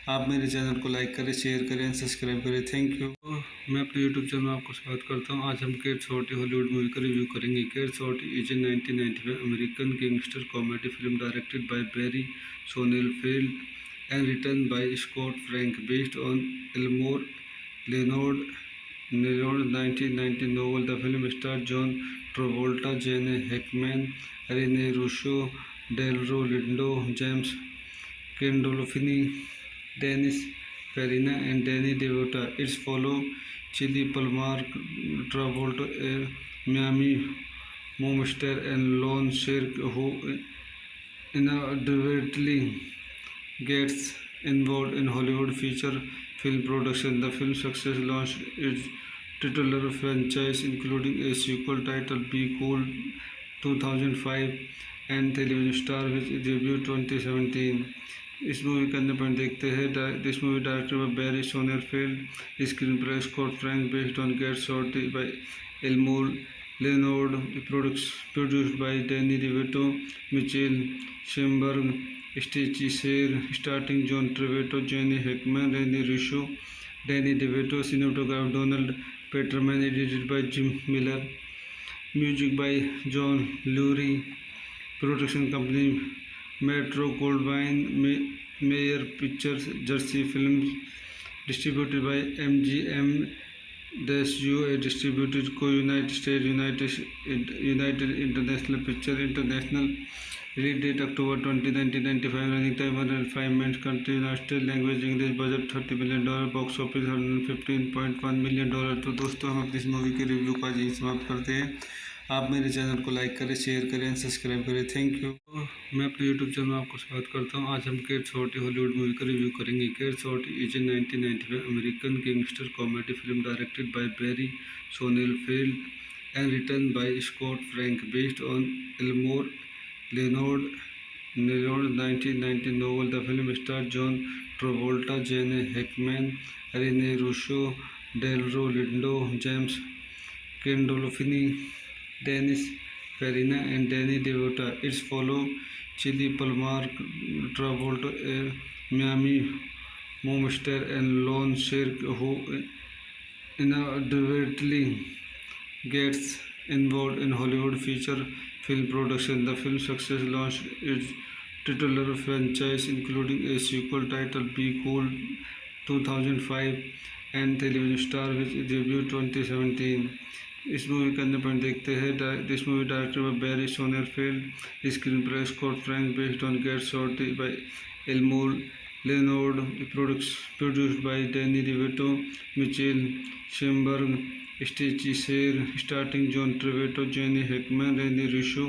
आप मेरे चैनल को लाइक करें, शेयर करें, सब्सक्राइब करें। Thank you. मैं अपने यूट्यूब चैनल में आपको स्वागत करता हूं। आज हम केट शॉर्ट हॉलीवुड मूवी का रिव्यू करेंगे। Cat short is a 1995 American gangster comedy film directed by Barry Sonnenfeld and written by Scott Frank, based on Elmore Leonard 1990 novel. The film stars John Travolta, Gene Hackman, Rene Russo, Delroy Lindo, James Gandolfini, Dennis Farina, and Danny DeVito. It follows Chili Palmer, Travolta, a Miami mobster, and lone sheriff who inadvertently gets involved in Hollywood feature film production. The film's success launched its titular franchise, including a sequel titled Be Cool 2005 and television star which debuted 2017. इस movie के अंदर point देखते हैं this movie directed by Barry Sonnenfeld, screenplay Scott Frank, based on gate shot by Elmore Leonard, produced by Danny DeVito, Michael Shamberg, Stacey Sher, starting John Travolta, Gene Hackman, Rene Russo, Danny DeVito, cinematographer Donald Peterman, edited by Jim Miller, music by John Lurie, production company Metro Goldwyn Mayer pictures, Jersey films, distributed by MGM USA, distributed को United state, United International picture international, release date October 20, 1995, running time 105 minutes, country United language English, budget $30 million, box office $115.1 million. तो दोस्तों हम अपनी इस movie के review का यही समाप्त करते हैं। आप मेरे चैनल को लाइक करें, शेयर करें, सब्सक्राइब करें। Thank you. मैं अपने यूट्यूब चैनल में आपको स्वागत करता हूं। आज हम केट शॉर्टी हॉलीवुड मूवी का रिव्यू करेंगे। Cat shorty is a 1995 American gangster comedy film directed by Barry Sonnenfeld and written by Scott Frank, based on Elmore Leonard 1990 novel. The film stars John Travolta, Gene Hackman, Rene Russo, Delroy Lindo, James Gandolfini, Dennis Farina, and Danny DeVito. It follows Chili Palmer, Travolta, Miami Momster, and Lon Sherk, who inadvertently gets involved in Hollywood feature film production. The film's success launched its titular franchise, including a sequel titled Be Cool 2005 and television star which debuted 2017. इस movie के अंदर point देखते हैं this movie directed by Barry Sonnenfeld, screenplay Scott Frank, based on gate shot by Elmore Leonard, produced by Danny DeVito, Michael Shamberg, Stacey Sher, starting John Travolta, Gene Hackman, Rene Russo,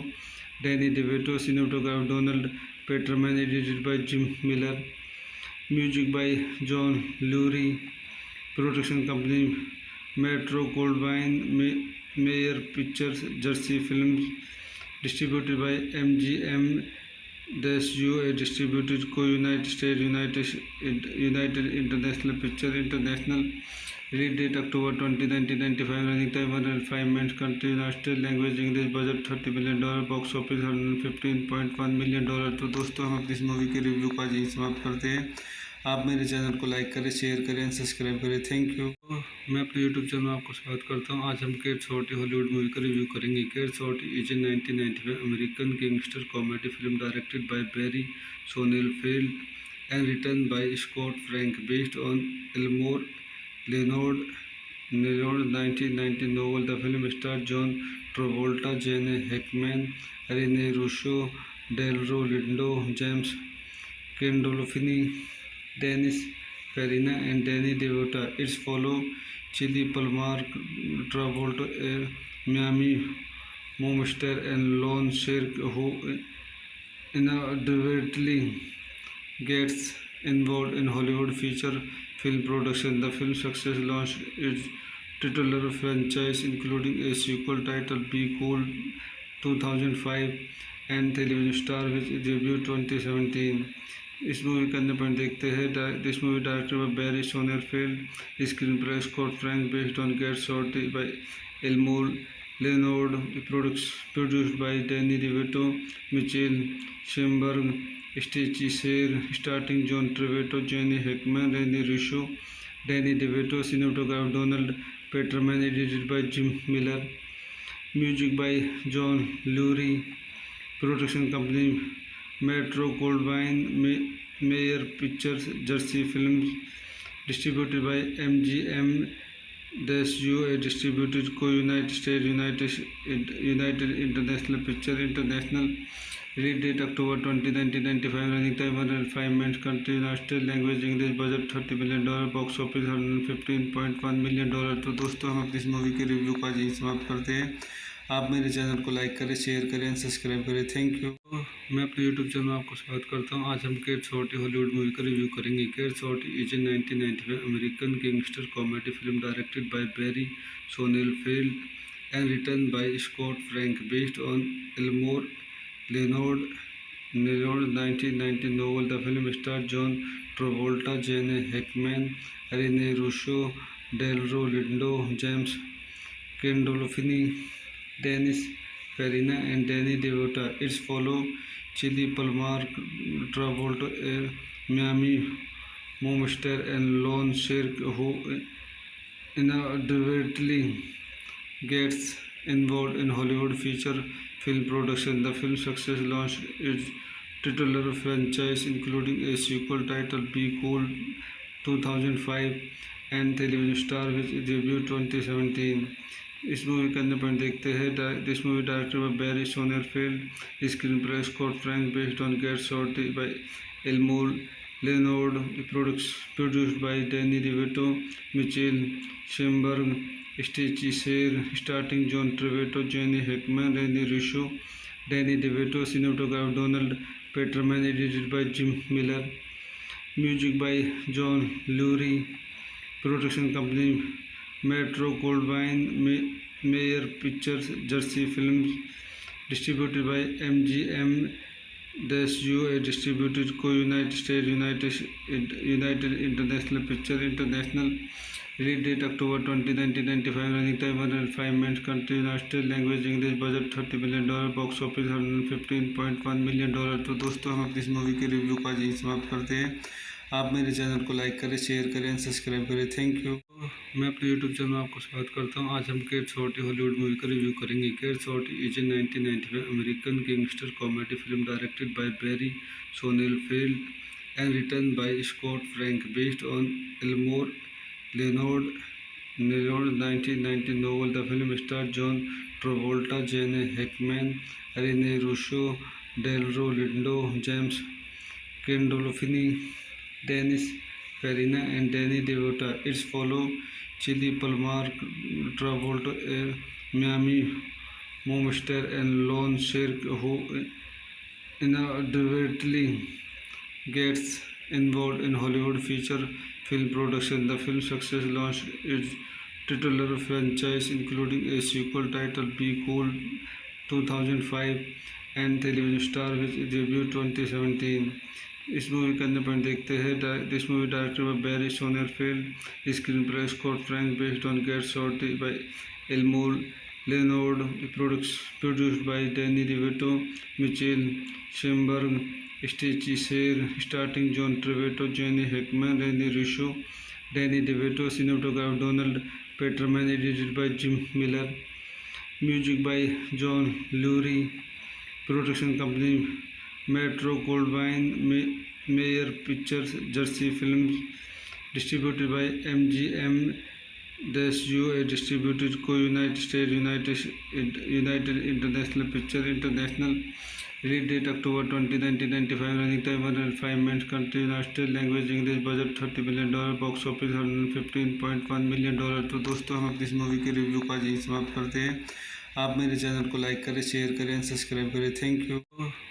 Danny DeVito, cinematographer Donald Peterman, edited by Jim Miller, music by John Lurie, production company Metro Goldwyn Mayer pictures, Jersey films, distributed by MGM USA, distributed को United state, United International picture international, release date October 20, 1995, running time 105 minutes, country United language English, budget $30 million, box office $115.1 million. तो दोस्तों हम अपनी इस movie के review का यही समाप्त करते हैं। आप मेरे चैनल को लाइक करें, शेयर करें, सब्सक्राइब करें। Thank you. मैं अपने यूट्यूब चैनल में आपको स्वागत करता हूं। आज हम केट शॉर्टी हॉलीवुड मूवी का रिव्यू करेंगे। Cat shorty is a 1995 American gangster comedy film directed by Barry Sonnenfeld and written by Scott Frank, based on Elmore Leonard 1990 novel. The film stars John Travolta, Gene Hackman, Rene Russo, Delroy Lindo, James Gandolfini, Dennis Farina, and Danny DeVito. It follows Chili Palmer, Travolta, Miami Momster, and Lon Sherk, who inadvertently gets involved in Hollywood feature film production. The film's success launched its titular franchise, including a sequel titled Be Cool 2005 and television star which debuted 2017. इस movie के अंदर point देखते हैं this movie directed by Barry Sonnenfeld, screenplay Scott Frank, based on gate shot by Elmore Leonard, produced by Danny DeVito, Michael Shamberg, Stacey Sher, starting John Travolta, Gene Hackman, Rene Russo, Danny DeVito, cinematographer Donald Peterman, edited by Jim Miller, music by John Lurie, production company Metro Goldwyn Mayer pictures, Jersey films, distributed by MGM USA, distributed को United state, United International picture international, release date October 20, 1995, running time 105 minutes, country United language English, budget $30 million, box office $115.1 million. तो दोस्तों हम अपनी इस movie के review का यही समाप्त करते हैं। आप मेरे चैनल को लाइक करें, शेयर करें एंड सब्सक्राइब करें। Thank you. मैं अपने यूट्यूब चैनल में आपको स्वागत करता हूं। आज हम कैट शॉट हॉलीवुड मूवी का रिव्यू करेंगे। Get shorty is a 1995 American gangster comedy film directed by Barry Sonnenfeld and written by Scott Frank, based on Elmore Leonard 1990 novel. The film stars John Travolta, Gene Hackman, Rene Russo, Delroy Lindo, James Gandolfini, Dennis Farina, and Danny DeVito. It follows Chili Palmer, Travolta, Miami Momster, and Lon Sherk, who inadvertently gets involved in Hollywood feature film production. The film's success launched its titular franchise, including a sequel titled Be Cool 2005 and television star which debuted 2017. इस movie का अंदर point देखते हैं। This movie director by Barry Sonnenfeld, screenplay Scott Frank, based on gate shot by Elmore Leonard, produced by Danny DeVito, Michael Shamberg, Stacey Sher, starting John Travolta, Gene Hackman, Rene Russo, Danny DeVito, cinematographer Donald Peterman, edited by Jim Miller, music by John Lurie, production company Metro Goldwyn Mayer pictures, Jersey films, distributed by MGM -UA, distributed को United state, United International picture international, release date October 20, 1995, running time 105 minutes, country United language English, budget $30 million, box office $115.1 million. तो दोस्तों हम अपनी इस movie के review का यही समाप्त करते हैं। आप मेरे चैनल को लाइक करें, शेयर करें एंड सब्सक्राइब करें। Thank you. मैं अपने यूट्यूब चैनल में आपको स्वागत करता हूं। आज हम कैट शॉट हॉलीवुड मूवी का रिव्यू करेंगे। Get shorty is a 1995 American gangster comedy film directed by Barry Sonnenfeld and written by Scott Frank, based on Elmore Leonard 1990 novel. The film stars John Travolta, Gene Hackman, Rene Russo, Delroy Lindo, James Gandolfini, Dennis Farina, and Danny DeVito. It follows Chili Palmer, Travolta, Miami Momster, and Lon Sherk, who inadvertently gets involved in Hollywood feature film production. The film's success launched its titular franchise, including a sequel titled Be Cool 2005 and television star which debuted 2017. इस movie का अंदर point देखते हैं। This movie director by Barry Sonnenfeld, screenplay Scott Frank, based on gate shot by Elmore Leonard, produced by Danny DeVito, Michael Shamberg, Stacey Sher, starting John Travolta, Gene Hackman, Rene Russo, Danny DeVito, cinematographer Donald Peterman, edited by Jim Miller, music by John Lurie, production company Metro Goldwyn Mayer pictures, Jersey films, distributed by MGM -UA, distributed को United state, United International picture international, release date October 20, 1995, running time 105 minutes, country United language English, budget $30 million, box office $115.1 million. तो दोस्तों हम अपनी इस movie के review का यही समाप्त करते हैं। आप मेरे चैनल को लाइक करें, शेयर करें एंड सब्सक्राइब करें। Thank you.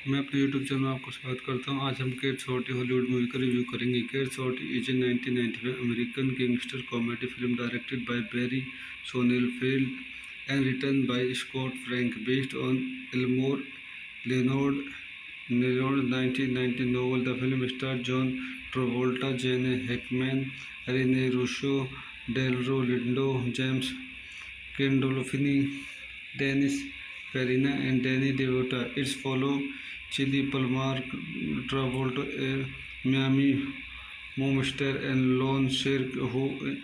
मैं अपने यूट्यूब चैनल में आपको स्वागत करता हूं। आज हम कैट शॉट हॉलीवुड मूवी का रिव्यू करेंगे। Get shorty is a 1995 American gangster comedy film directed by Barry Sonnenfeld and written by Scott Frank, based on Elmore Leonard 1990 novel. The film stars John Travolta, Gene Hackman, Rene Russo, Delroy Lindo, James Gandolfini, Dennis Farina, and Danny DeVito. It follows Chili Palmer, Travolta, Miami Momster, and Lon Sherk, who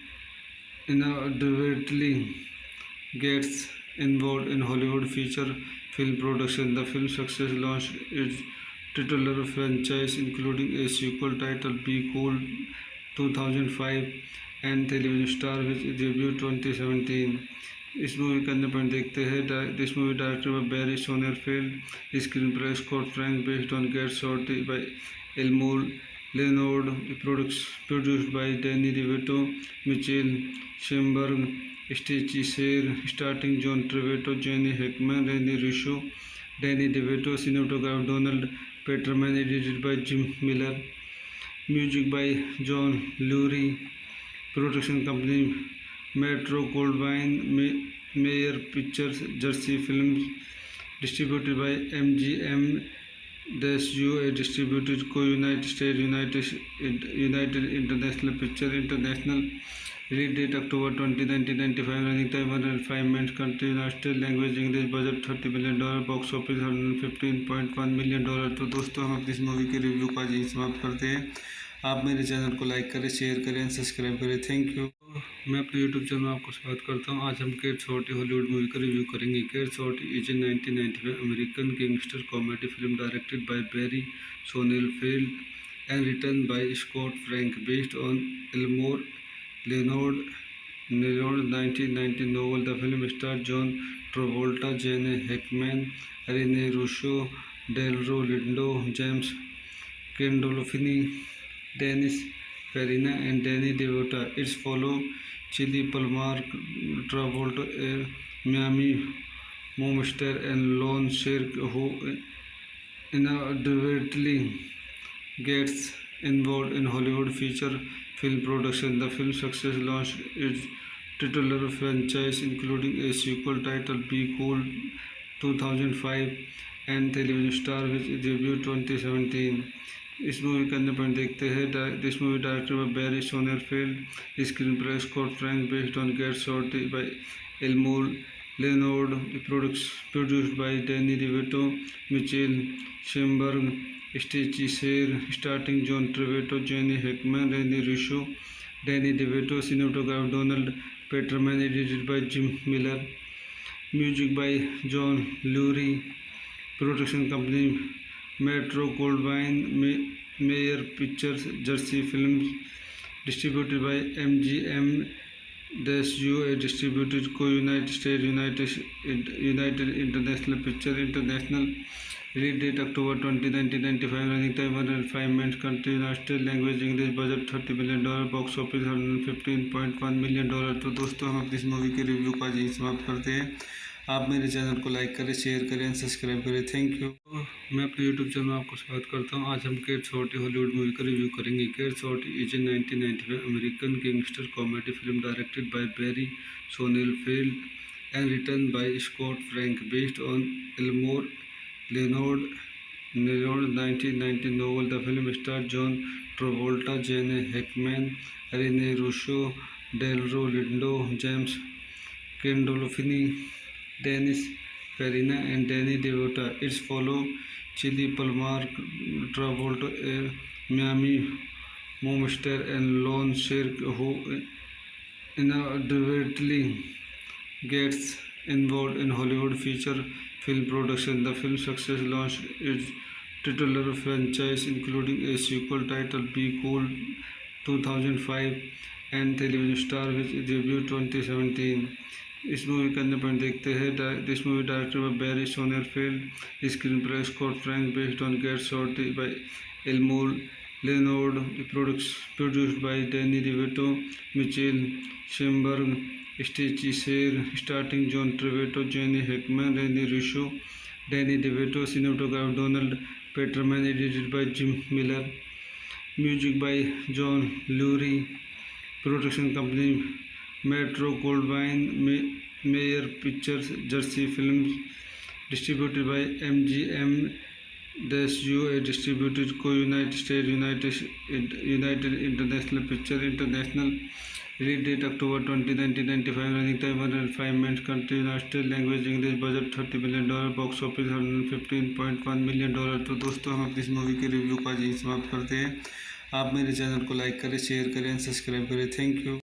inadvertently gets involved in Hollywood feature film production. The film's success launched its titular franchise, including a sequel titled Be Cool 2005 and television star which debuted 2017. इस movie का अंदर point देखते हैं। This movie director by Barry Sonnenfeld, screenplay Scott Frank, based on gate shot by Elmore Leonard, produced by Danny DeVito, Michael Shamberg, Stacey Sher, starring John Travolta, Jenny Hackman, Rene Russo, Danny DeVito, cinematography Donald Peterman, edited by Jim Miller, music by John Lurie, production company Metro Goldwyn Mayer Pictures, Jersey Films, distributed by MGM UA, distributed co-United States, United International Picture International. Release date October 20, 1995. Running time 105 minutes. Country United States. Language English. Budget $30 million. Box office $115.1 million. तो दोस्तों हम अपनी इस movie के review का यही समाप्त करते हैं। आप मेरे चैनल को लाइक करें, शेयर करें, सब्सक्राइब करें। Thank you. मैं अपने यूट्यूब चैनल में आपको स्वागत करता हूं। आज हम केट शॉर्टी हॉलीवुड मूवी का रिव्यू करेंगे। Cat shorty is a 1995 American gangster comedy film directed by Barry Sonnenfeld and written by Scott Frank, based on Elmore Leonard 1990 novel. The film stars John Travolta, Gene Hackman, Rene Russo, Delroy Lindo, James Gandolfini, Dennis Farina, and Danny DeVito. It follows Chili Palmer, Travolta, Miami Momster, and Lon Sherk, who inadvertently gets involved in Hollywood feature film production. The film's success launched its titular franchise, including a sequel titled Be Cool 2005 and television star which debuted 2017. इस movie का अन्य point देखते हैं। This movie directed by Barry Sonnenfeld, screenplay Scott Frank, based on gate shorty by Elmore Leonard, produced by Danny DeVito, Michael Shamberg, Stacey Sher, starring John Travolta, Jenny Hackman, Rene Russo, Danny DeVito, cinematography Donald Peterman, edited by Jim Miller, music by John Lurie, production company Metro Goldwyn Mayer Pictures, Jersey Films, distributed by MGM UA, distributed co-United States, United International Picture International. Release date October 20, 1995. Running time 105 minutes. Country United States. Language English. Budget $30 million. Box office $115.1 million. तो दोस्तों हम अपनी इस movie के review का यही समाप्त करते हैं। आप मेरे चैनल को लाइक करें, शेयर करें, सब्सक्राइब करें। Thank you. मैं अपने यूट्यूब चैनल में आपको स्वागत करता हूं। आज हम केट शॉर्टी हॉलीवुड मूवी का रिव्यू करेंगे। Cat shorty is a 1995 American gangster comedy film directed by Barry Sonnenfeld and written by Scott Frank, based on Elmore Leonard 1990 novel. The film stars John Travolta, Gene Hackman, Rene Russo, Delroy Lindo, James Gandolfini, Dennis Farina, and Danny DeVito. It follows Chili Palmer, Travolta, Miami Momster, and Lon Sherk, who inadvertently gets involved in Hollywood feature film production. The film's success launched its titular franchise, including a sequel titled Be Cool 2005 and television star which debuted 2017. इस movie का अन्य point देखते हैं। This movie directed by Barry Sonnenfeld, screenplay Scott Frank, based on gate shorty by Elmore Leonard, produced by Danny DeVito, Michael Shamberg, Stacey Sher, starring John Travolta, Jenny Hackman, Rene Russo, Danny DeVito, cinematography Donald Peterman, edited by Jim Miller, music by John Lurie, production company Metro Goldwyn Mayer Pictures, Jersey Films, distributed by MGM UA, distributed co-United States, United International Picture International. Release date October 20, 1995. Running time 105 minutes. Country United States. Language English. Budget $30 million. Box office $115.1 million. तो दोस्तों हम अपनी इस movie के review का यही समाप्त करते हैं। आप मेरे चैनल को लाइक करें, शेयर करें, सब्सक्राइब करें। Thank you.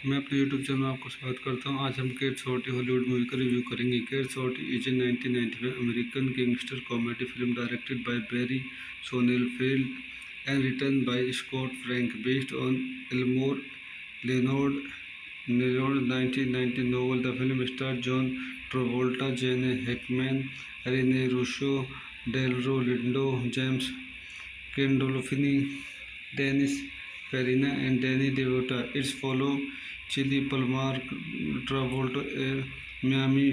मैं अपने यूट्यूब चैनल में आपको स्वागत करता हूं। आज हम केट शॉर्टी हॉलीवुड मूवी का रिव्यू करेंगे। Cat shorty is a 1995 American gangster comedy film directed by Barry Sonnenfeld and written by Scott Frank, based on Elmore Leonard 1990 novel. The film stars John Travolta, Gene Hackman, Rene Russo, Delroy Lindo, James Gandolfini, Dennis Farina, and Danny DeVito. It follows Chili Palmer, Travolta, Miami,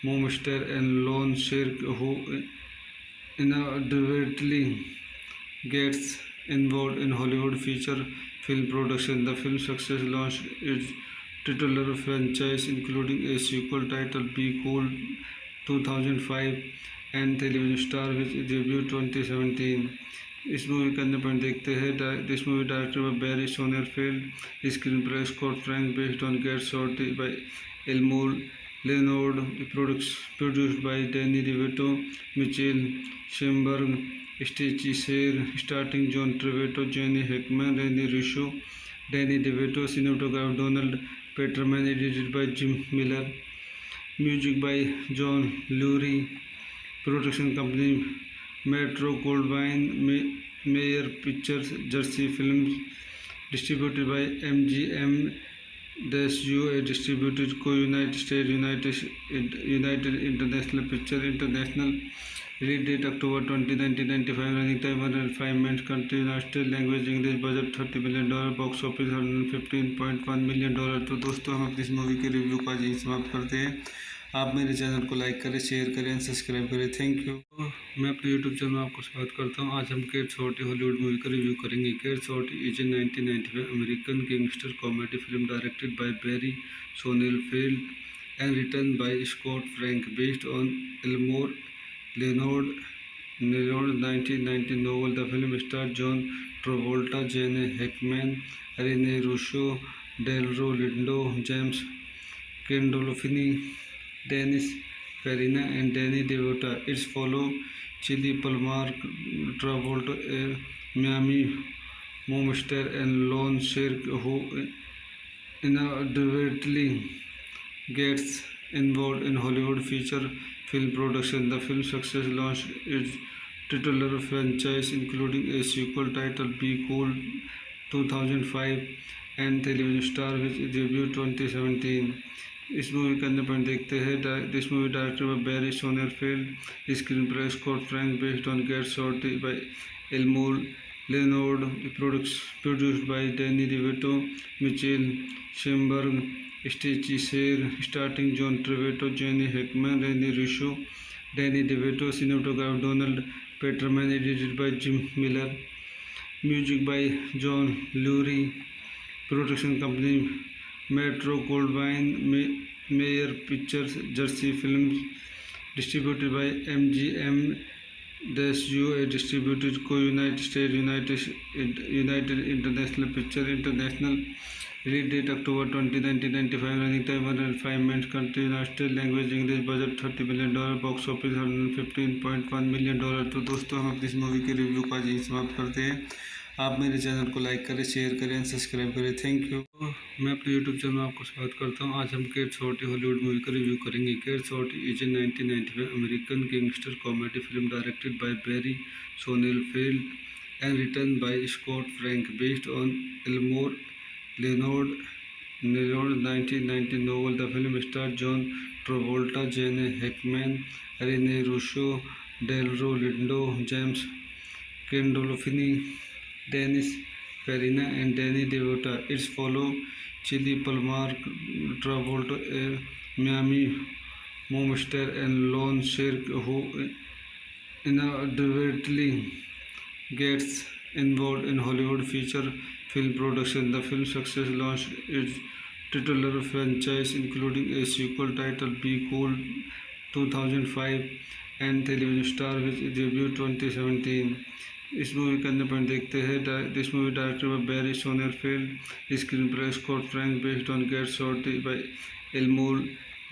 Momster, and Lon Shirk, who inadvertently gets involved in Hollywood feature film production. The film's success launched its titular franchise, including a sequel titled Be Cool 2005 and television star which debuted 2017. इस movie का अन्य point देखते हैं। This movie directed by Barry Sonnenfeld, screenplay Scott Frank, based on gate shot by Elmore Leonard, produced by Danny DeVito, Michael Shamberg, Stacey Sher, starting John Travolta, Gene Hackman, Rene Russo, Danny DeVito, cinematographer Donald Peterman, edited by Jim Miller, music by John Lurie, production company Metro Goldwyn Mayer pictures, Jersey films, distributed by MGM -UA, distributed को United state, United International picture international, release date October 20, 1995, running time 105 minutes, country United state, language English, budget $30 million, box office $115.1 million. तो दोस्तों हम अपनी इस movie के review को आज यहीं समाप्त करते हैं। आप मेरे चैनल को लाइक करें, शेयर करें, सब्सक्राइब करें। Thank you. मैं अपने यूट्यूब चैनल में आपको स्वागत करता हूं। आज हम केट शॉर्टी हॉलीवुड मूवी का रिव्यू करेंगे। Cat shorty is a 1995 American gangster comedy film directed by Barry Sonnenfeld and written by Scott Frank, based on Elmore Leonard 1990 novel. The film stars John Travolta, Gene Hackman, Rene Russo, Delroy Lindo, James Gandolfini, Dennis Farina, and Danny DeVito. It follows Chili Palmer, Travolta, Miami, Momster, and Lon Shirk, who inadvertently gets involved in Hollywood feature film production. The film's success launched its titular franchise, including a sequel titled Be Cool 2005 and television star which debuted 2017. इस movie का अन्य point देखते हैं। This movie directed by Barry Sonnenfeld, screenplay Scott Frank, based on gate shot by Elmore Leonard, produced by Danny DeVito, Michael Shamberg, Stacey Sher, starting John Travolta, Gene Hackman, Rene Russo, Danny DeVito, cinematographer Donald Peterman, edited by Jim Miller, music by John Lurie, production company Metro Goldwyn Mayer pictures, Jersey films, distributed by MGM -UA, distributed को United state, United International picture international, release date October 20, 1995, running time 105 minutes, country United state, language English, budget $30 million, box office $115.1 million. तो दोस्तों हम अपनी इस movie के review को आज यहीं समाप्त करते हैं। आप मेरे चैनल को लाइक करें, शेयर करें, सब्सक्राइब करें। Thank you. मैं अपने यूट्यूब चैनल में आपको स्वागत करता हूं। आज हम केट शॉर्टी हॉलीवुड मूवी का रिव्यू करेंगे। Cat shorty is a 1995 American gangster comedy film directed by Barry Sonnenfeld and written by Scott Frank, based on Elmore Leonard 1990 novel. The film stars John Travolta, Gene Hackman, Rene Russo, Delroy Lindo, James Gandolfini, Dennis Farina, and Danny DeVito. It follows Chili Palmer, Travolta, Miami, Momster, and Lon Shirk, who inadvertently gets involved in Hollywood feature film production. The film's success launched its titular franchise, including a sequel titled Be Cool 2005 and television star which debuted 2017. इस movie का अन्य point देखते हैं। This movie directed by Barry Sonnenfeld, screenplay Scott Frank, based on gate shot by Elmore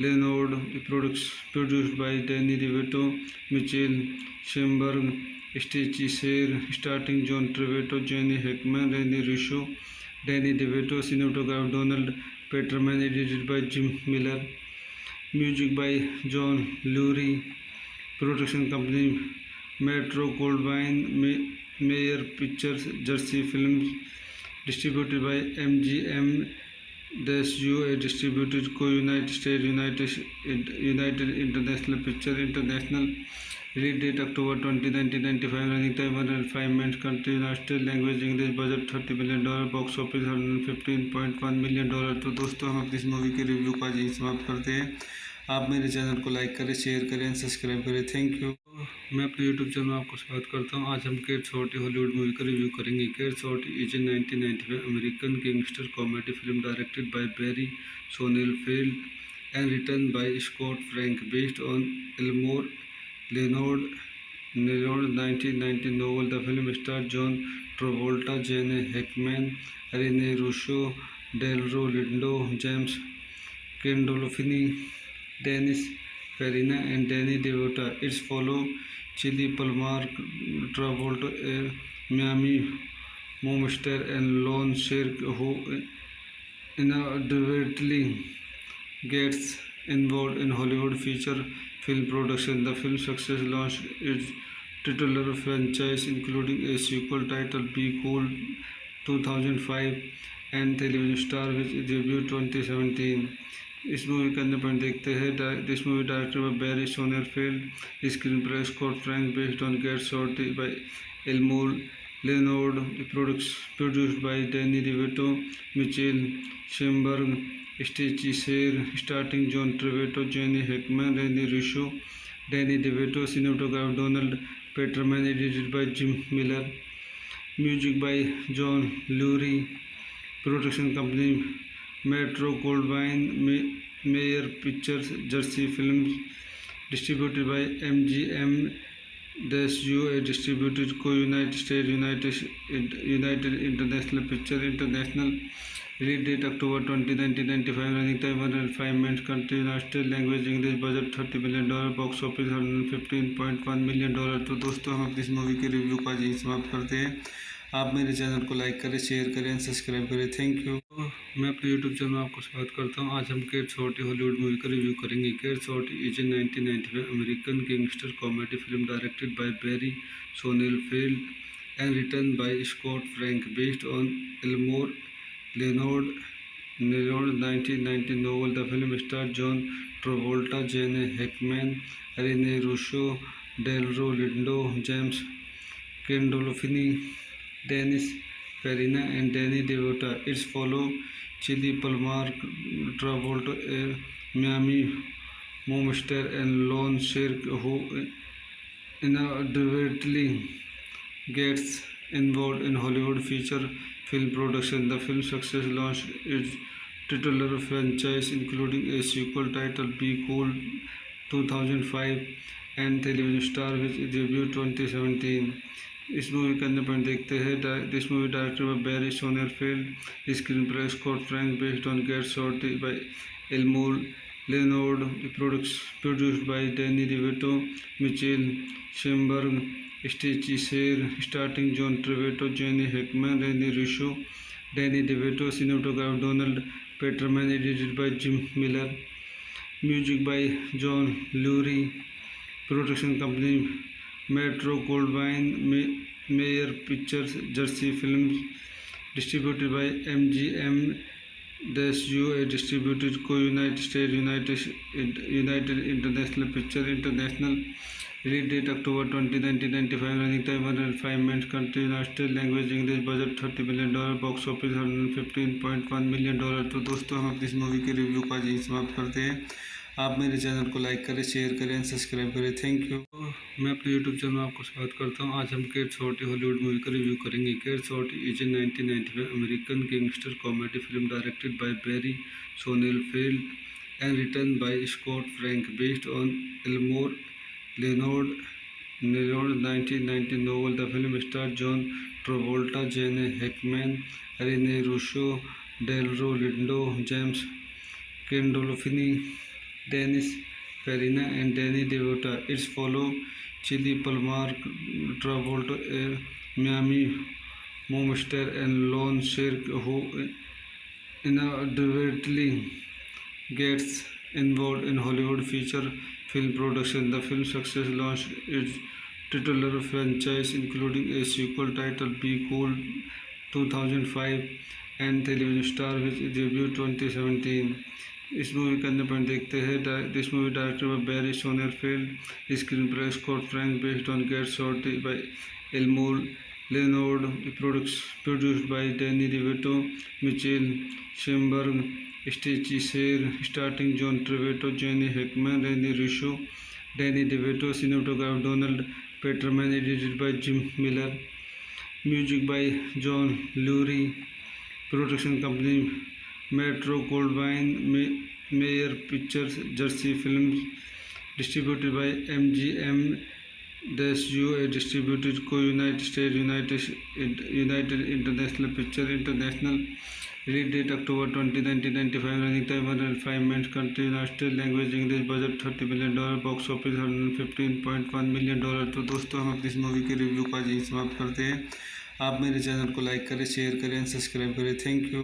Leonard, produced by Danny DeVito, Michael Shamberg, Stacey Sher, starting John Travolta, Gene Hackman, Rene Russo, Danny DeVito, cinematographer Donald Peterman, edited by Jim Miller, music by John Lurie, production company Metro Goldwyn Mayer pictures, Jersey films, distributed by MGM DSUA distributed co-United States United International Picture International. Release date October 20, 1995. Running time 105 minutes. Country United States. Language English. Budget $30 million. Box office $115.1 million. तो दोस्तों हम अपनी इस movie के review को आज यहीं समाप्त करते हैं। आप मेरे चैनल को लाइक करें, शेयर करें एंड सब्सक्राइब करें। Thank you. मैं अपने यूट्यूब चैनल में आपको स्वागत करता हूं। आज हम केट शॉर्टी हॉलीवुड मूवी का रिव्यू करेंगे। Cat shorty is a 1995 American gangster comedy film directed by Barry Sonnenfeld and written by Scott Frank, based on Elmore Leonard 1990 novel. The film stars John Travolta, Gene Hackman, Rene Russo, Delroy Lindo, James Gandolfini, Dennis Farina, and Danny DeVito. It follows Chili Palmer, Travolta, Miami Momster, and Lon Sherk, who inadvertently gets involved in Hollywood feature film production. The film's success launched its titular franchise, including a sequel titled Be Cool 2005 and television star which debuted 2017. इस movie का अन्य point देखते हैं। This movie directed by Barry Sonnenfeld, screenplay Scott Frank, based on gate shorty by Elmore Leonard, produced by Danny DeVito, Michael Shamberg, Stacey Sher, starting John Travolta, Gene Hackman, Rene Russo, Danny DeVito, cinematographer Donald Peterman, edited by Jim Miller, music by John Lurie, production company Metro Goldwyn Mayer pictures, Jersey films, distributed by MGM. DSUA distributed co-United States United International Picture International. Release date October 20, 1995. Running time 105 minutes. Country United States. Language English. Budget $30 million. Box office $115.1 million. तो दोस्तों हम अपनी इस movie के review को आज यहीं समाप्त करते हैं। आप मेरे चैनल को लाइक करें, शेयर करें एंड सब्सक्राइब करें। Thank you. मैं अपने यूट्यूब चैनल में आपको स्वागत करता हूं। आज हम केट शॉर्टी हॉलीवुड मूवी का रिव्यू करेंगे। Cat shorty is a 1995 American gangster comedy film directed by Barry Sonnenfeld and written by Scott Frank, based on Elmore Leonard 1990 novel. The film stars John Travolta, Gene Hackman, Rene Russo, Delroy Lindo, James Gandolfini, Dennis Farina, and Danny DeVito. It follows Chili Palmer, Travolta, Miami Momster, and Lon Sherk, who inadvertently gets involved in Hollywood feature film production. The film's success launched its titular franchise, including a sequel titled Be Cool 2005 and television star which debuted 2017. इस movie का अन्य point देखते हैं। This movie directed by Barry Sonnenfeld, screenplay Scott Frank, based on gate shorty by Elmore Leonard, produced by Danny DeVito, Michael Shamberg, Stacey Sher, starting John Travolta, Gene Hackman, Rene Russo, Danny DeVito, cinematographer Donald Peterman, edited by Jim Miller, music by John Lurie, production company Metro Goldwyn Mayer pictures, Jersey films, distributed by MGM. DSUA distributed co-United States United International Picture International. Release date October 20, 1995. Running time 105 minutes. Country United States. Language English. Budget $30 million. Box office $115.1 million. तो दोस्तों हम अपनी इस movie के review को आज यहीं समाप्त करते हैं। आप मेरे चैनल को लाइक करें, शेयर करें एंड सब्सक्राइब करें। Thank you. मैं अपने यूट्यूब चैनल में आपको स्वागत करता हूं। आज हम केट शॉर्टी हॉलीवुड मूवी का रिव्यू करेंगे। Cat shorty is a 1995 American gangster comedy film directed by Barry Sonnenfeld and written by Scott Frank, based on Elmore Leonard 1990 novel. The film stars John Travolta, Gene Hackman, Rene Russo, Delroy Lindo, James Gandolfini, Dennis Farina, and Danny DeVito. It follows Chili Palmer, Travolta, Miami Momster, and Lon Sherk, who inadvertently gets involved in Hollywood feature film production. The film's success launched its titular franchise, including a sequel titled Be Cool 2005 and television star which debut 2017। इस movie का अन्य point देखते हैं। This movie directed by Barry Sonnenfeld, screenplay Scott Frank, based on gate shot by Elmore Leonard, produced by Danny DeVito, Michael Schoenberg, Stacey Sher, starring John Travolta, Jenny Hackman, Rene Russo, Danny DeVito, cinematography Donald Peterman, edited by Jim Miller, music by John Lurie, production company Metro Goldwyn Mayer Pictures, Jersey Films, distributed by MGM UA, distributed co-United States, United International Picture International, release date October 20, 1995, running time 105 minutes, country United States, language English, budget $30 million, box office $115.1 million। तो दोस्तों हम अपनी इस movie के review को आज यहीं समाप्त करते हैं। आप मेरे चैनल को लाइक करें, शेयर करें, सब्सक्राइब करें। Thank you.